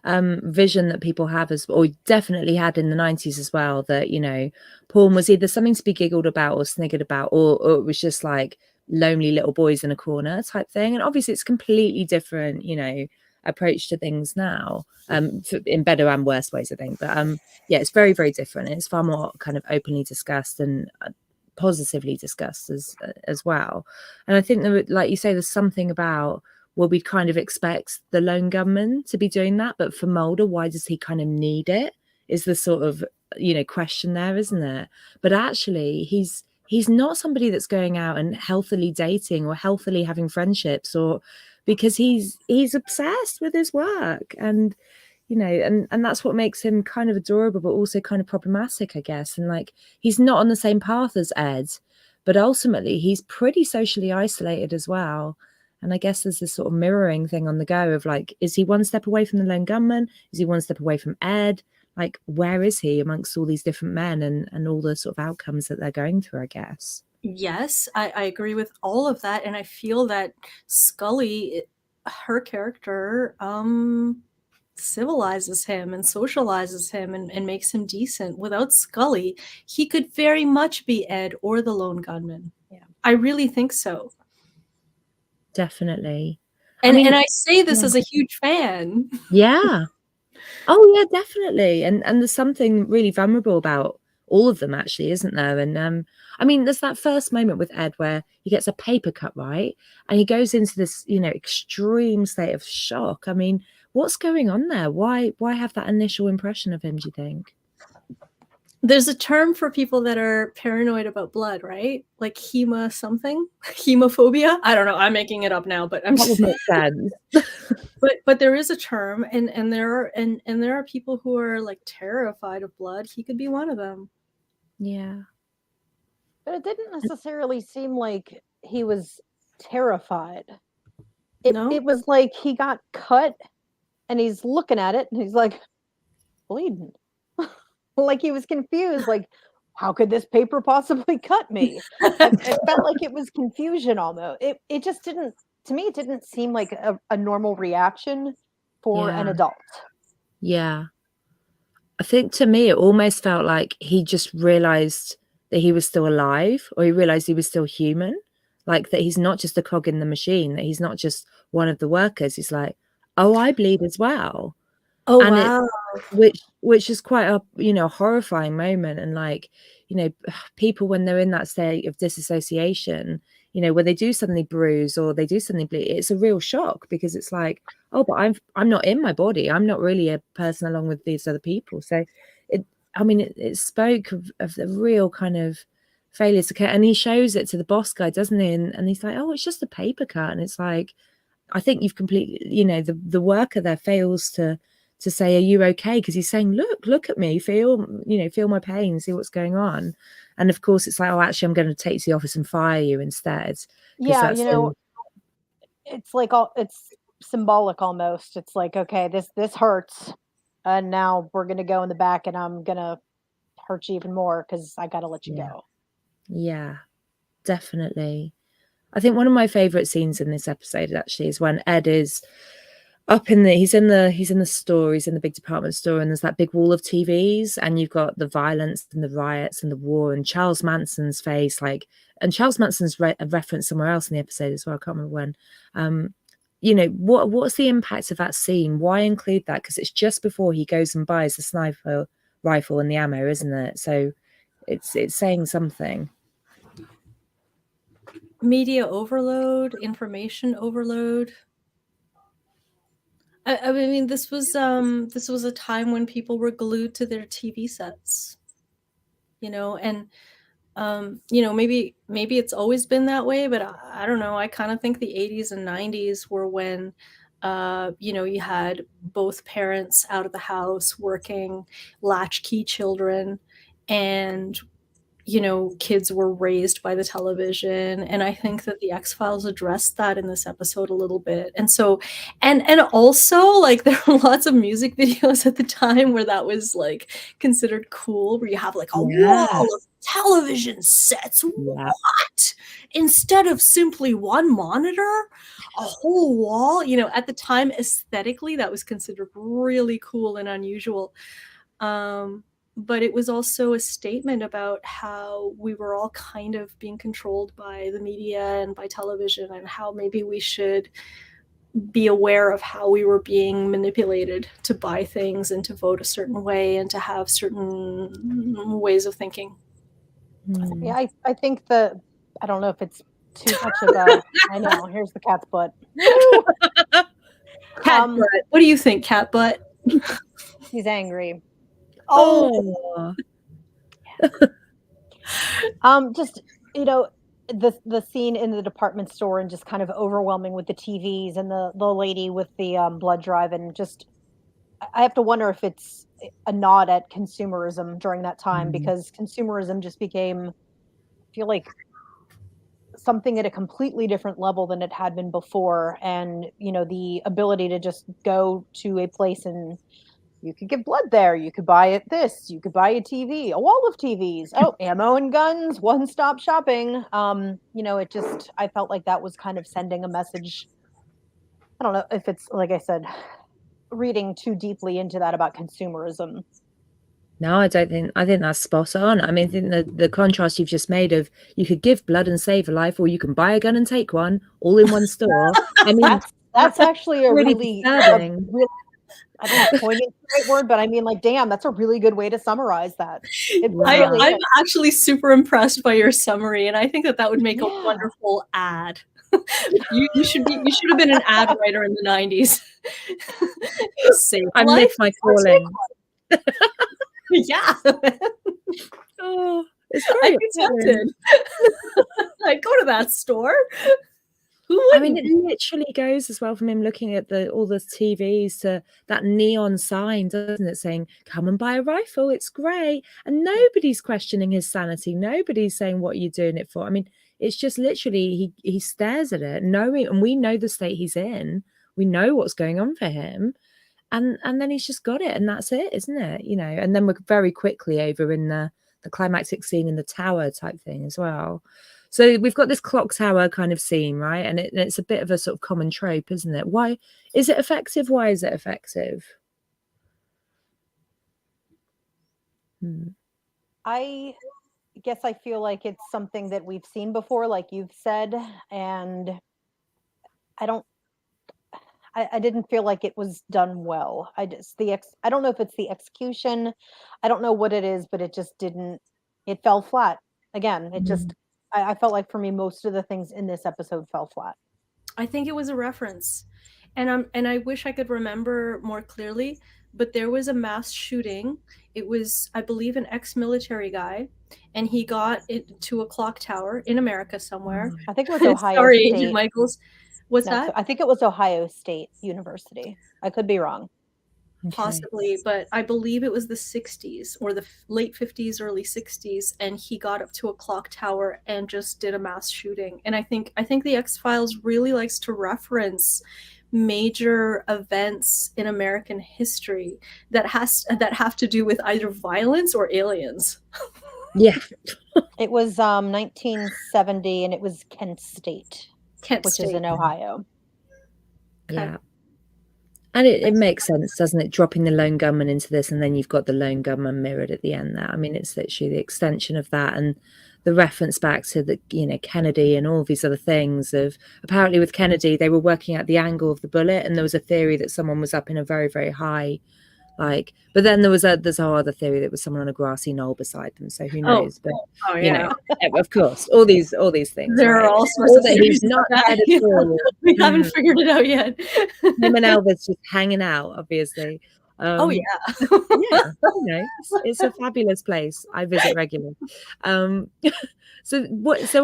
vision that people have, as or definitely had in the 90s as well, that, you know, porn was either something to be giggled about or sniggered about, or it was just like lonely little boys in a corner type thing. And obviously it's completely different, you know, approach to things now, in better and worse ways, I think. But yeah, it's very, very different. It's far more kind of openly discussed and positively discussed as well. And I think that, like you say, there's something about, well, we'd kind of expect the lone gunman to be doing that, but for Mulder, why does he kind of need it, is the sort of, you know, question there, isn't it? But actually he's not somebody that's going out and healthily dating or healthily having friendships, or because he's obsessed with his work. And you know, and that's what makes him kind of adorable, but also kind of problematic, I guess. And like, he's not on the same path as Ed, but ultimately he's pretty socially isolated as well. And I guess there's this sort of mirroring thing on the go of like, is he one step away from the lone gunman? Is he one step away from Ed? Like, where is he amongst all these different men and all the sort of outcomes that they're going through, I guess? Yes, I agree with all of that. And I feel that Scully, her character, civilizes him and socializes him and makes him decent. Without Scully, he could very much be Ed or the lone gunman. Yeah. I really think so. Definitely. And I mean, and I say this yeah. as a huge fan. Yeah. Oh yeah, definitely. And there's something really vulnerable about all of them, actually, isn't there? And I mean, there's that first moment with Ed where he gets a paper cut, right? And he goes into this, you know, extreme state of shock. I mean, what's going on there? Why have that initial impression of him, do you think? There's a term for people that are paranoid about blood, right? Like hema something, hemophobia. I don't know. I'm making it up now, but I'm That would make sense. but there is a term, and there are people who are like terrified of blood. He could be one of them. Yeah. But it didn't necessarily seem like he was terrified. It was like he got cut and he's looking at it and he's like, bleeding. Like he was confused, like, how could this paper possibly cut me? It felt like it was confusion almost. It just didn't, to me, it didn't seem like a normal reaction for an adult. Yeah. I think to me, it almost felt like he just realized that he was still alive, or he realized he was still human, like that he's not just a cog in the machine, that he's not just one of the workers. He's like, oh, I bleed as well. Oh, And wow. which is quite a, you know, horrifying moment. And like, you know, people when they're in that state of disassociation, you know, when they do suddenly bruise or they do suddenly bleed, it's a real shock, because it's like, oh, but I'm not in my body. I'm not really a person along with these other people. So it spoke of the real kind of failure to care. And he shows it to the boss guy, doesn't he? And he's like, oh, it's just a paper cut. And it's like, I think you've completely, you know, the worker there fails to say, are you okay? Because he's saying, look at me, feel my pain, see what's going on. And of course it's like, oh, actually I'm going to take you to the office and fire you instead. Yeah, you know, it's like it's symbolic almost. It's like, okay, this hurts, and now we're gonna go in the back and I'm gonna hurt you even more because I gotta let you go. Yeah, definitely. I think one of my favorite scenes in this episode actually is when Ed is up in he's in the store, he's in the big department store, and there's that big wall of TVs, and you've got the violence and the riots and the war, and Charles Manson's face, like, and Charles Manson's referenced somewhere else in the episode as well, I can't remember when. You know, what's the impact of that scene? Why include that? Because it's just before he goes and buys the sniper rifle and the ammo, isn't it? So it's saying something. Media overload, information overload. I mean, this was a time when people were glued to their TV sets, you know, and you know, maybe it's always been that way, but I don't know. I kind of think the 80s and 90s were when you know, you had both parents out of the house working, latchkey children, and kids were raised by the television. And I think that the X-Files addressed that in this episode a little bit. And so, and also, like, there were lots of music videos at the time where that was like considered cool, where you have like a wall of television sets. What? Instead of simply one monitor, a whole wall. At the time, aesthetically, that was considered really cool and unusual. But it was also a statement about how we were all kind of being controlled by the media and by television, and how maybe we should be aware of how we were being manipulated to buy things and to vote a certain way and to have certain ways of thinking. Yeah, I think I don't know if it's too much of a, I know, here's the cat's butt. Cat butt. What do you think, cat butt? He's angry. Oh. Just, the scene in the department store, and just kind of overwhelming with the TVs and the lady with the blood drive, and just, I have to wonder if it's a nod at consumerism during that time, because consumerism just became, I feel like, something at a completely different level than it had been before. And the ability to just go to a place and you could get blood there, you could buy you could buy a TV, a wall of TVs, ammo and guns, one-stop shopping. It just, I felt like that was kind of sending a message. I don't know if it's, like I said, reading too deeply into that about consumerism. No, I think that's spot on. I mean, I think the contrast you've just made of, you could give blood and save a life, or you can buy a gun and take one, all in one store. I mean, that's actually a really I don't know, poignant the right word, but I mean, like, damn, that's a really good way to summarize that. I'm actually super impressed by your summary, and I think that would make a wonderful ad. You should have been an ad writer in the 90s. I miss my calling. Yeah. It's I'd be tempted. I'd go to that store. I mean, it literally goes as well from him looking at all the TVs to that neon sign, doesn't it, saying, "Come and buy a rifle, it's great." And nobody's questioning his sanity. Nobody's saying, "What are you doing it for?" I mean, it's just literally he stares at it, knowing, and we know the state he's in. We know what's going on for him. And then he's just got it, and that's it, isn't it? And then we're very quickly over in the climactic scene in the tower type thing as well. So we've got this clock tower kind of scene, right? And it's a bit of a sort of common trope, isn't it? Why is it effective? Why is it effective? I guess I feel like it's something that we've seen before, like you've said, and I didn't feel like it was done well. I don't know if it's the execution. I don't know what it is, but it just didn't, it fell flat. Again, it just, I felt like for me, most of the things in this episode fell flat. I think it was a reference. And I wish I could remember more clearly, but there was a mass shooting. It was, I believe, an ex-military guy, and he got into a clock tower in America somewhere. I think it was Ohio Sorry, State. Michaels. What's that? I think it was Ohio State University. I could be wrong. Possibly, but I believe it was the 60s or the late 50s, early 60s, and he got up to a clock tower and just did a mass shooting. And I think the X-Files really likes to reference major events in American history that have to do with either violence or aliens. Yeah. It was 1970, and it was Kent State. Which is in Ohio. Yeah. And it makes sense, doesn't it? Dropping the lone gunman into this, and then you've got the lone gunman mirrored at the end there. I mean, it's literally the extension of that, and the reference back to the, Kennedy and all these other things of, apparently with Kennedy, they were working out the angle of the bullet, and there was a theory that someone was up in a very, very high, but then there's a whole other theory that was someone on a grassy knoll beside them. So who knows? Of course, all these things. There are all sorts of theories. Not we haven't figured it out yet. Him and Elvis just hanging out, obviously. It's a fabulous place. I visit regularly. So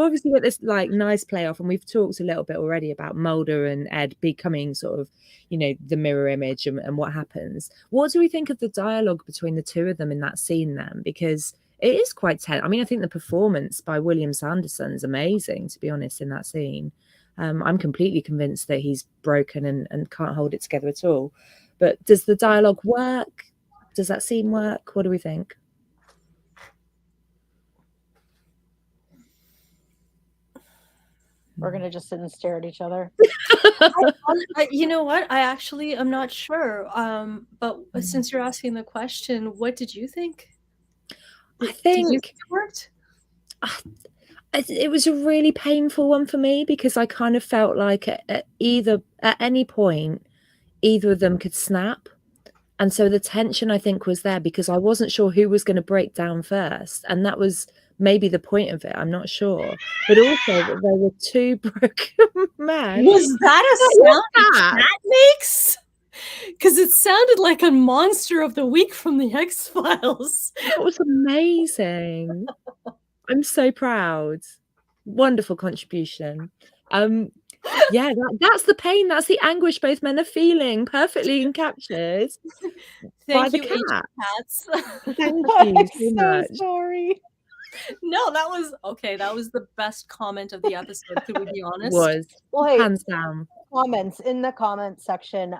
obviously with this nice playoff, and we've talked a little bit already about Mulder and Ed becoming sort of, the mirror image and what happens. What do we think of the dialogue between the two of them in that scene then? Because it is quite tense. I mean, I think the performance by William Sanderson is amazing, to be honest, in that scene. I'm completely convinced that he's broken and can't hold it together at all. But does the dialogue work? Does that scene work? What do we think? We're gonna just sit and stare at each other. You know what? I'm not sure. But since you're asking the question, what did you think? I think it worked. It was a really painful one for me because I kind of felt like at any point, either of them could snap. And so the tension, I think, was there because I wasn't sure who was going to break down first. And that was maybe the point of it. I'm not sure. But also that there were two broken men. Was that a sound that makes? Because it sounded like a monster of the week from the X-Files. That was amazing. I'm so proud. Wonderful contribution. Yeah, that's the pain, that's the anguish both men are feeling, perfectly captured by the cat. Cats. Thank I'm you so so much. sorry. No, that was okay. That was the best comment of the episode. Could we be honest? Well, hey, Hands down. comments in the comment section.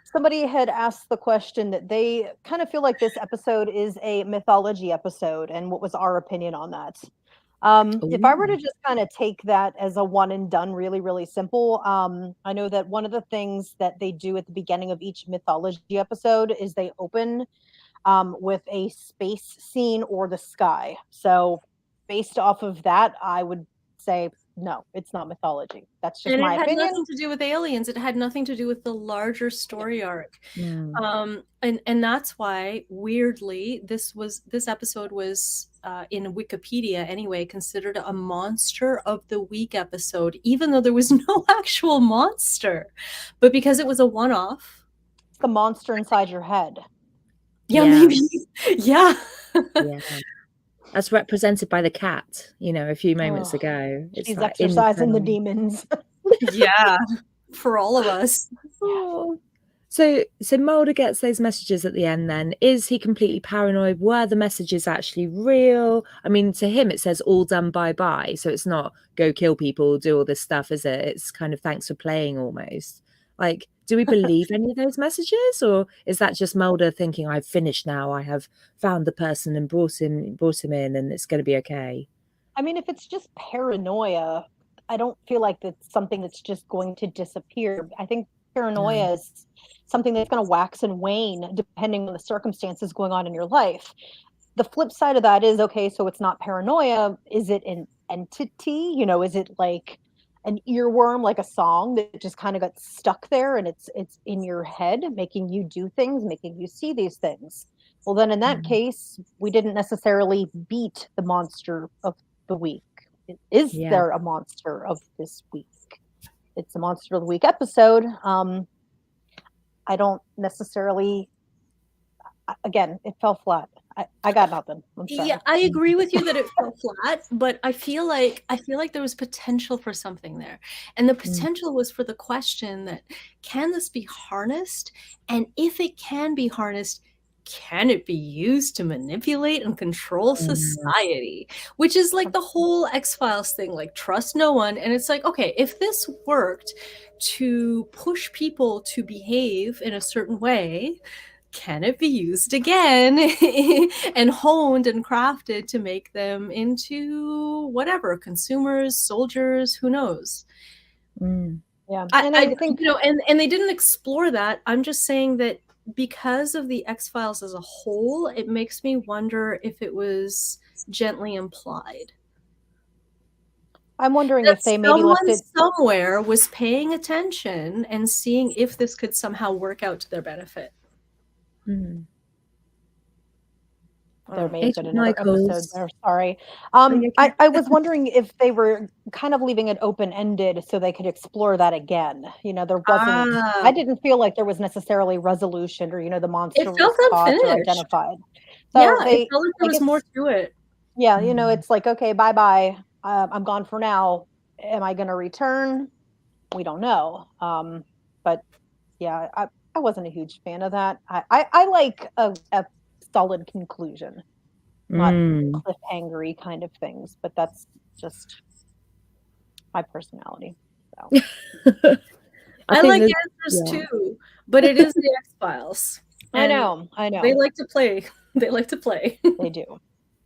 Somebody had asked the question that they kind of feel like this episode is a mythology episode, and what was our opinion on that? If I were to just kind of take that as a one and done, really, really simple, I know that one of the things that they do at the beginning of each mythology episode is they open with a space scene or the sky. So based off of that, I would say, no, it's not mythology. That's just my opinion. And it had nothing to do with aliens. It had nothing to do with the larger story arc. And that's why, weirdly, this episode was in Wikipedia anyway considered a monster of the week episode, even though there was no actual monster, but because it was a one-off. The monster inside your head. Yeah, maybe. Yeah. Yeah. That's represented by the cat, a few moments ago. She's exercising the demons. Yeah, for all of us. Oh. So Mulder gets those messages at the end then. Is he completely paranoid? Were the messages actually real? I mean, to him, it says all done bye-bye. So it's not go kill people, do all this stuff, is it? It's kind of thanks for playing almost. Like, do we believe any of those messages? Or is that just Mulder thinking, I've finished now, I have found the person and brought him in and it's going to be okay? I mean, if it's just paranoia, I don't feel like that's something that's just going to disappear. I think paranoia is something that's going to wax and wane depending on the circumstances going on in your life. The flip side of that is, okay, so it's not paranoia. Is it an entity? Is it like an earworm, like a song that just kind of got stuck there and it's in your head, making you do things, making you see these things? Well, then in that case, we didn't necessarily beat the monster of the week. Is there a monster of this week? It's a monster of the week episode. I don't necessarily, again, it fell flat. I got nothing. I'm sorry. Yeah, I agree with you that it fell flat, but I feel like there was potential for something there. And the potential was for the question that, can this be harnessed? And if it can be harnessed, can it be used to manipulate and control society? Which is like the whole X-Files thing, like trust no one. And it's like, okay, if this worked to push people to behave in a certain way, can it be used again and honed and crafted to make them into whatever, consumers, soldiers, who knows? Yeah. I think, and they didn't explore that. I'm just saying that because of the X-Files as a whole, it makes me wonder if it was gently implied. I'm wondering if they maybe left it somewhere was paying attention and seeing if this could somehow work out to their benefit. There may have been another episode there. Sorry. I was wondering if they were kind of leaving it open-ended so they could explore that again. There wasn't. I didn't feel like there was necessarily resolution or the monster was caught or identified. So it felt like there was more to it. Yeah, it's like, okay, bye-bye. I'm gone for now. Am I going to return? We don't know. But yeah, I wasn't a huge fan of that. I like a solid conclusion. not Mm. cliffhangery kind of things, but that's just my personality. So I I think like there's, answers yeah. too, but it is the X-Files. I And know. they like to play. They like to play. They do.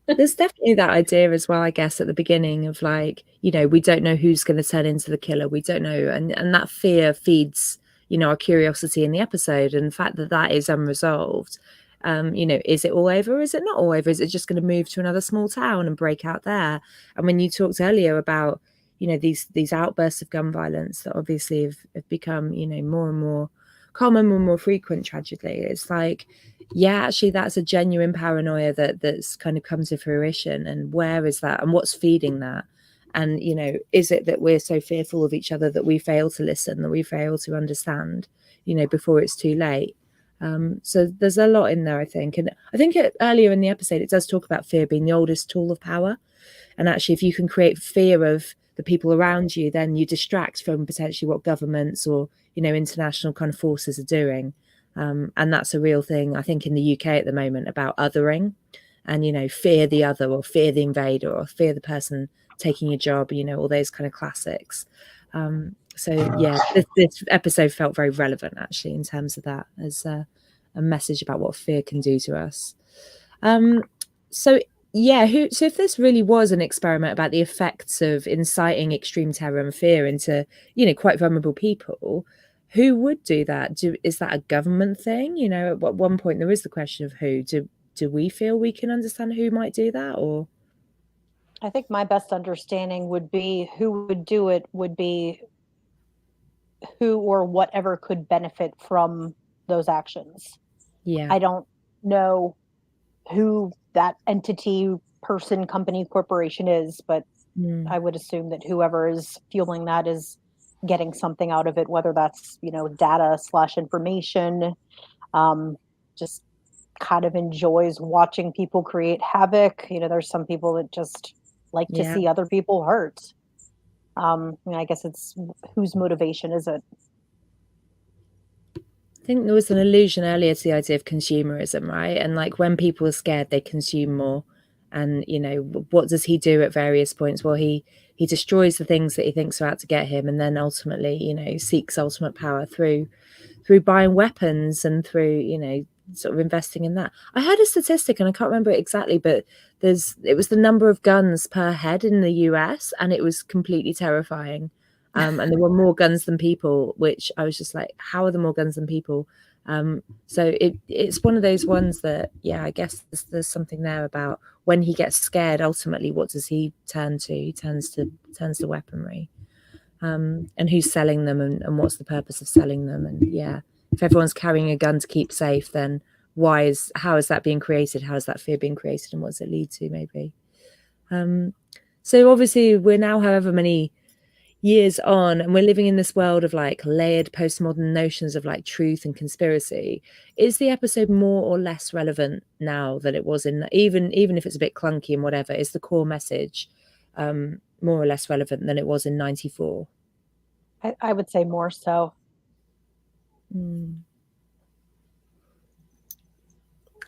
There's definitely that idea as well, I guess, at the beginning of like, we don't know who's going to turn into the killer. We don't know. And that fear feeds, our curiosity in the episode. And the fact that that is unresolved, is it all over? Is it not all over? Is it just going to move to another small town and break out there? And when you talked earlier about, these outbursts of gun violence that obviously have become, more and more common, more and more frequent, tragically, it's like, yeah, actually that's a genuine paranoia that's kind of come to fruition. And where is that, and what's feeding that? And is it that we're so fearful of each other that we fail to listen, that we fail to understand, before it's too late? So there's a lot in there, I think. And I think earlier in the episode it does talk about fear being the oldest tool of power. And actually, if you can create fear of the people around you, then you distract from potentially what governments or international kind of forces are doing. And that's a real thing, I think, in the UK at the moment, about othering and, fear the other, or fear the invader, or fear the person taking your job, all those kind of classics. So, yeah, this episode felt very relevant, actually, in terms of that, as a message about what fear can do to us. So if this really was an experiment about the effects of inciting extreme terror and fear into, quite vulnerable people, who would do that? Is that a government thing? At one point there is the question of who. Do we feel we can understand who might do that? Or I think my best understanding would be who would do it would be who or whatever could benefit from those actions. yeah, I don't know who that entity, person, company, corporation is, but I would assume that whoever is fueling that is getting something out of it, whether that's, data / information, just kind of enjoys watching people create havoc. There's some people that just like to see other people hurt. I guess it's whose motivation is it? I think there was an allusion earlier to the idea of consumerism, right? And like when people are scared, they consume more. And what does he do at various points? Well, he destroys the things that he thinks are out to get him, and then ultimately, seeks ultimate power through buying weapons and through sort of investing in that. I heard a statistic, and I can't remember it exactly, but it was the number of guns per head in the US, and it was completely terrifying. And there were more guns than people, which I was just like, how are there more guns than people? So it's one of those ones that, I guess there's something there about when he gets scared, ultimately, what does he turn to? He turns to weaponry. And who's selling them, and what's the purpose of selling them? And if everyone's carrying a gun to keep safe, then how is that being created? How is that fear being created, and what does it lead to, maybe? So obviously we're now however many years on, and we're living in this world of like layered postmodern notions of like truth and conspiracy. Is the episode more or less relevant now than it was even if it's a bit clunky and whatever? Is the core message more or less relevant than it was in 94? I would say more so.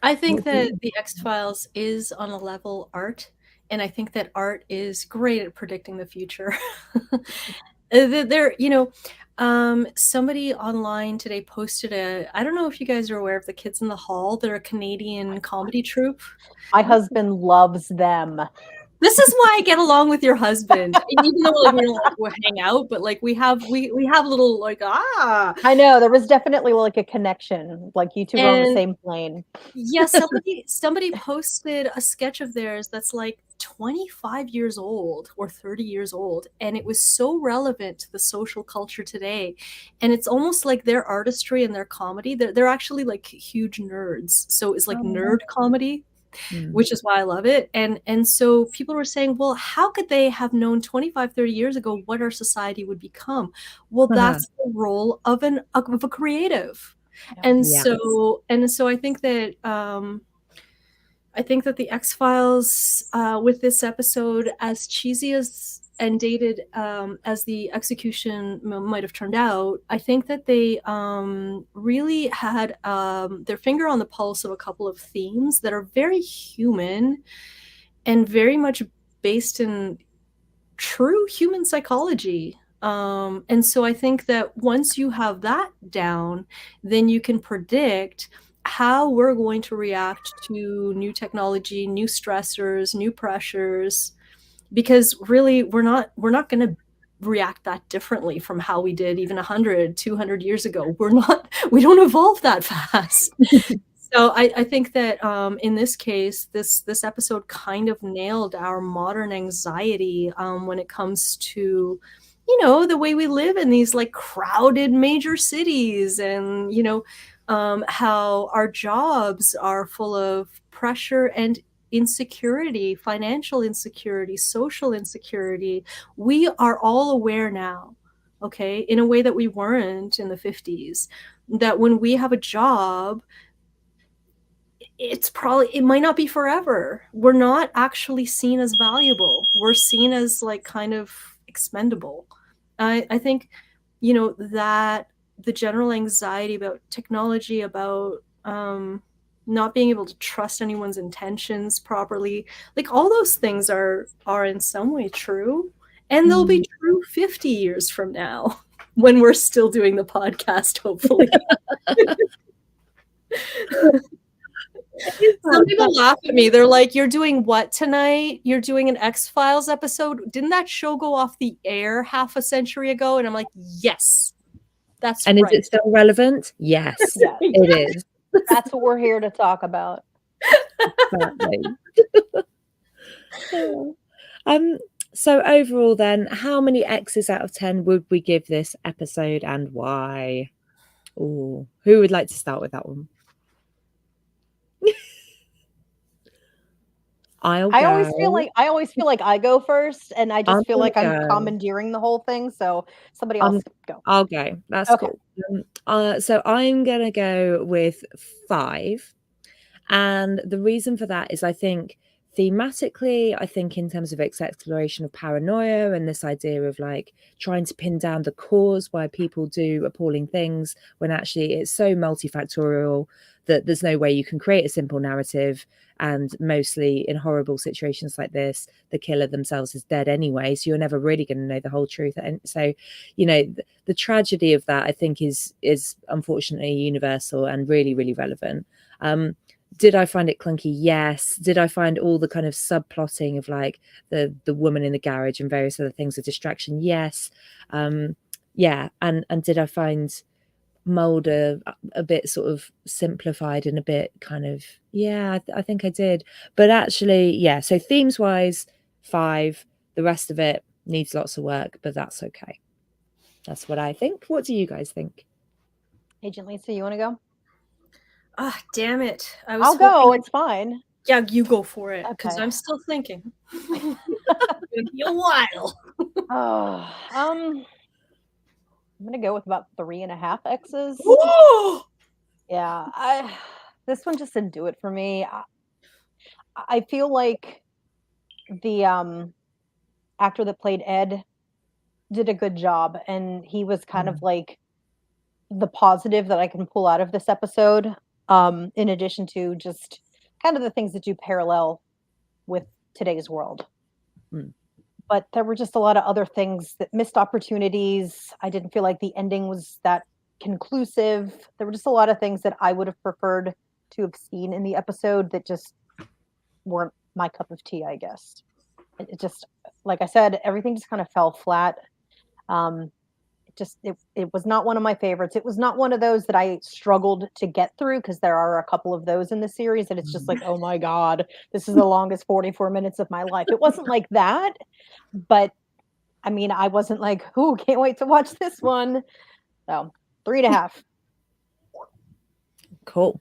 I think that the X-Files is on a level art, and I think that art is great at predicting the future. Somebody online today posted I don't know if you guys are aware of the Kids in the Hall. They're a Canadian comedy troupe. My husband loves them. This is why I get along with your husband. Even though like, we don't like, hang out, but like we have little like I know there was definitely like a connection, like you two were on the same plane. Yeah, somebody posted a sketch of theirs that's like 25 years old or 30 years old, and it was so relevant to the social culture today. And it's almost like their artistry and their comedy, they're actually like huge nerds. So it's like nerd comedy. Which is why I love it. And so people were saying, well, how could they have known 25, 30 years ago what our society would become? Well, that's the role of a creative. And so I think that the X-Files with this episode, as cheesy as and dated as the execution might have turned out, I think that they really had their finger on the pulse of a couple of themes that are very human and very much based in true human psychology. And so I think that once you have that down, then you can predict how we're going to react to new technology, new stressors, new pressures, because really we're not going to react that differently from how we did even 100, 200 years ago. We don't evolve that fast. So I think that in this case, this episode kind of nailed our modern anxiety when it comes to, the way we live in these like crowded major cities, and, how our jobs are full of pressure and insecurity, financial insecurity, social insecurity. We are all aware now, okay, in a way that we weren't in the 50s, that when we have a job, it might not be forever. We're not actually seen as valuable. We're seen as like kind of expendable. I think, that the general anxiety about technology, about not being able to trust anyone's intentions properly, like all those things are in some way true, and they'll be true 50 years from now when we're still doing the podcast, hopefully. Some people laugh at me. They're like, "You're doing what tonight? You're doing an X-Files episode? Didn't that show go off the air half a century ago?" And I'm like, "Yes, that's And right." is it still relevant? Yes, it is. That's what we're here to talk about. Exactly. So overall then, how many X's out of 10 would we give this episode, and why? Ooh, who would like to start with that one? I always feel like I go first, and I just feel like I'm commandeering the whole thing. So somebody else go. I'll go. That's okay. Cool. So I'm gonna go with 5, and the reason for that is I think thematically, I think in terms of its exploration of paranoia and this idea of like trying to pin down the cause why people do appalling things, when actually it's so multifactorial that there's no way you can create a simple narrative. And mostly in horrible situations like this, the killer themselves is dead anyway, so you're never really going to know the whole truth. And so, the tragedy of that, I think, is unfortunately universal and really, really relevant. Did I find it clunky? Yes. Did I find all the kind of subplotting of like the woman in the garage and various other things a distraction? Yes. Yeah. And did I find Mulder a bit sort of simplified and a bit kind of, I think I did. But actually, yeah, so themes wise, 5. The rest of it needs lots of work, but that's okay. That's what I think. What do you guys think? Agent Lisa, you want to go? Ah, damn it. I'll go. It's fine. Yeah, you go for it, because I'm still thinking. It'll be a while. I'm gonna go with about 3.5 X's. Whoa! Yeah, this one just didn't do it for me. I feel like the actor that played Ed did a good job, and he was kind of like the positive that I can pull out of this episode. In addition to just kind of the things that do parallel with today's world. But there were just a lot of other things that missed opportunities. I didn't feel like the ending was that conclusive. There were just a lot of things that I would have preferred to have seen in the episode that just weren't my cup of tea, I guess. It just, like I said, everything just kind of fell flat. It was not one of my favorites. It was not one of those that I struggled to get through, because there are a couple of those in the series and it's just like, oh my God, this is the longest 44 minutes of my life. It wasn't like that, but I mean, I wasn't like, ooh, can't wait to watch this one. So 3.5. Cool.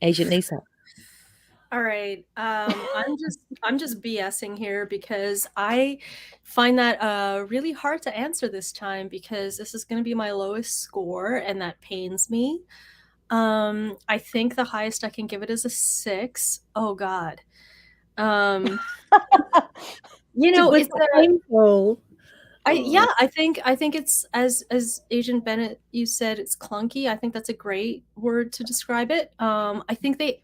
Agent Lisa. All right. I'm just BSing here because I find that really hard to answer this time, because this is going to be my lowest score, and that pains me. I think the highest I can give it is a 6. Oh God. It's painful. I think it's as Agent Bennett, you said, it's clunky. I think that's a great word to describe it. I think they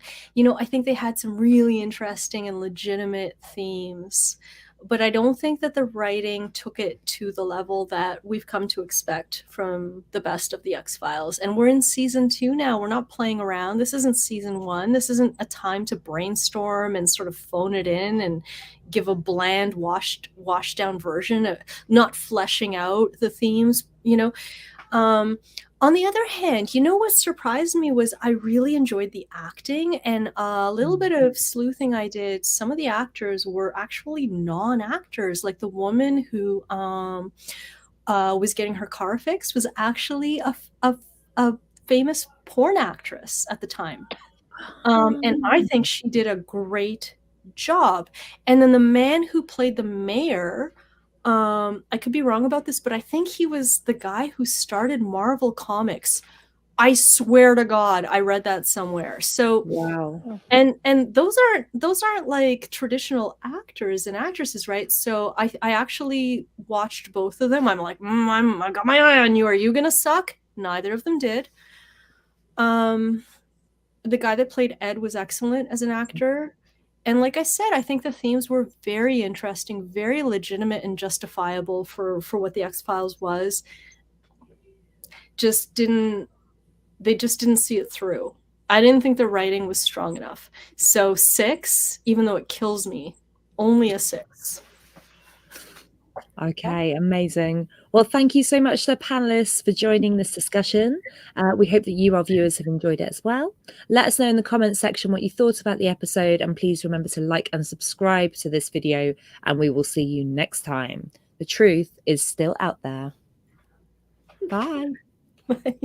had some really interesting and legitimate themes, but I don't think that the writing took it to the level that we've come to expect from the best of the X-Files. And we're in season 2 now. We're not playing around. This isn't season 1. This isn't a time to brainstorm and sort of phone it in and give a bland, washed down version, not fleshing out the themes, On the other hand, what surprised me was I really enjoyed the acting, and a little bit of sleuthing I did. Some of the actors were actually non-actors. Like the woman who was getting her car fixed was actually a famous porn actress at the time. And I think she did a great job. And then the man who played the mayor, I could be wrong about this, but I think he was the guy who started Marvel Comics. I swear to God, I read that somewhere. So Wow. And those aren't like traditional actors and actresses, right? So I actually watched both of them. I'm like, I got my eye on you. Are you gonna suck? Neither of them did. The guy that played Ed was excellent as an actor. And like I said, I think the themes were very interesting, very legitimate and justifiable for what the X-Files was. They just didn't see it through. I didn't think the writing was strong enough. So 6, even though it kills me, only a 6. Okay, amazing. Well, thank you so much to the panelists for joining this discussion. We hope that you, our viewers, have enjoyed it as well. Let us know in the comments section what you thought about the episode, and please remember to like and subscribe to this video, and we will see you next time. The truth is still out there. Bye. Bye.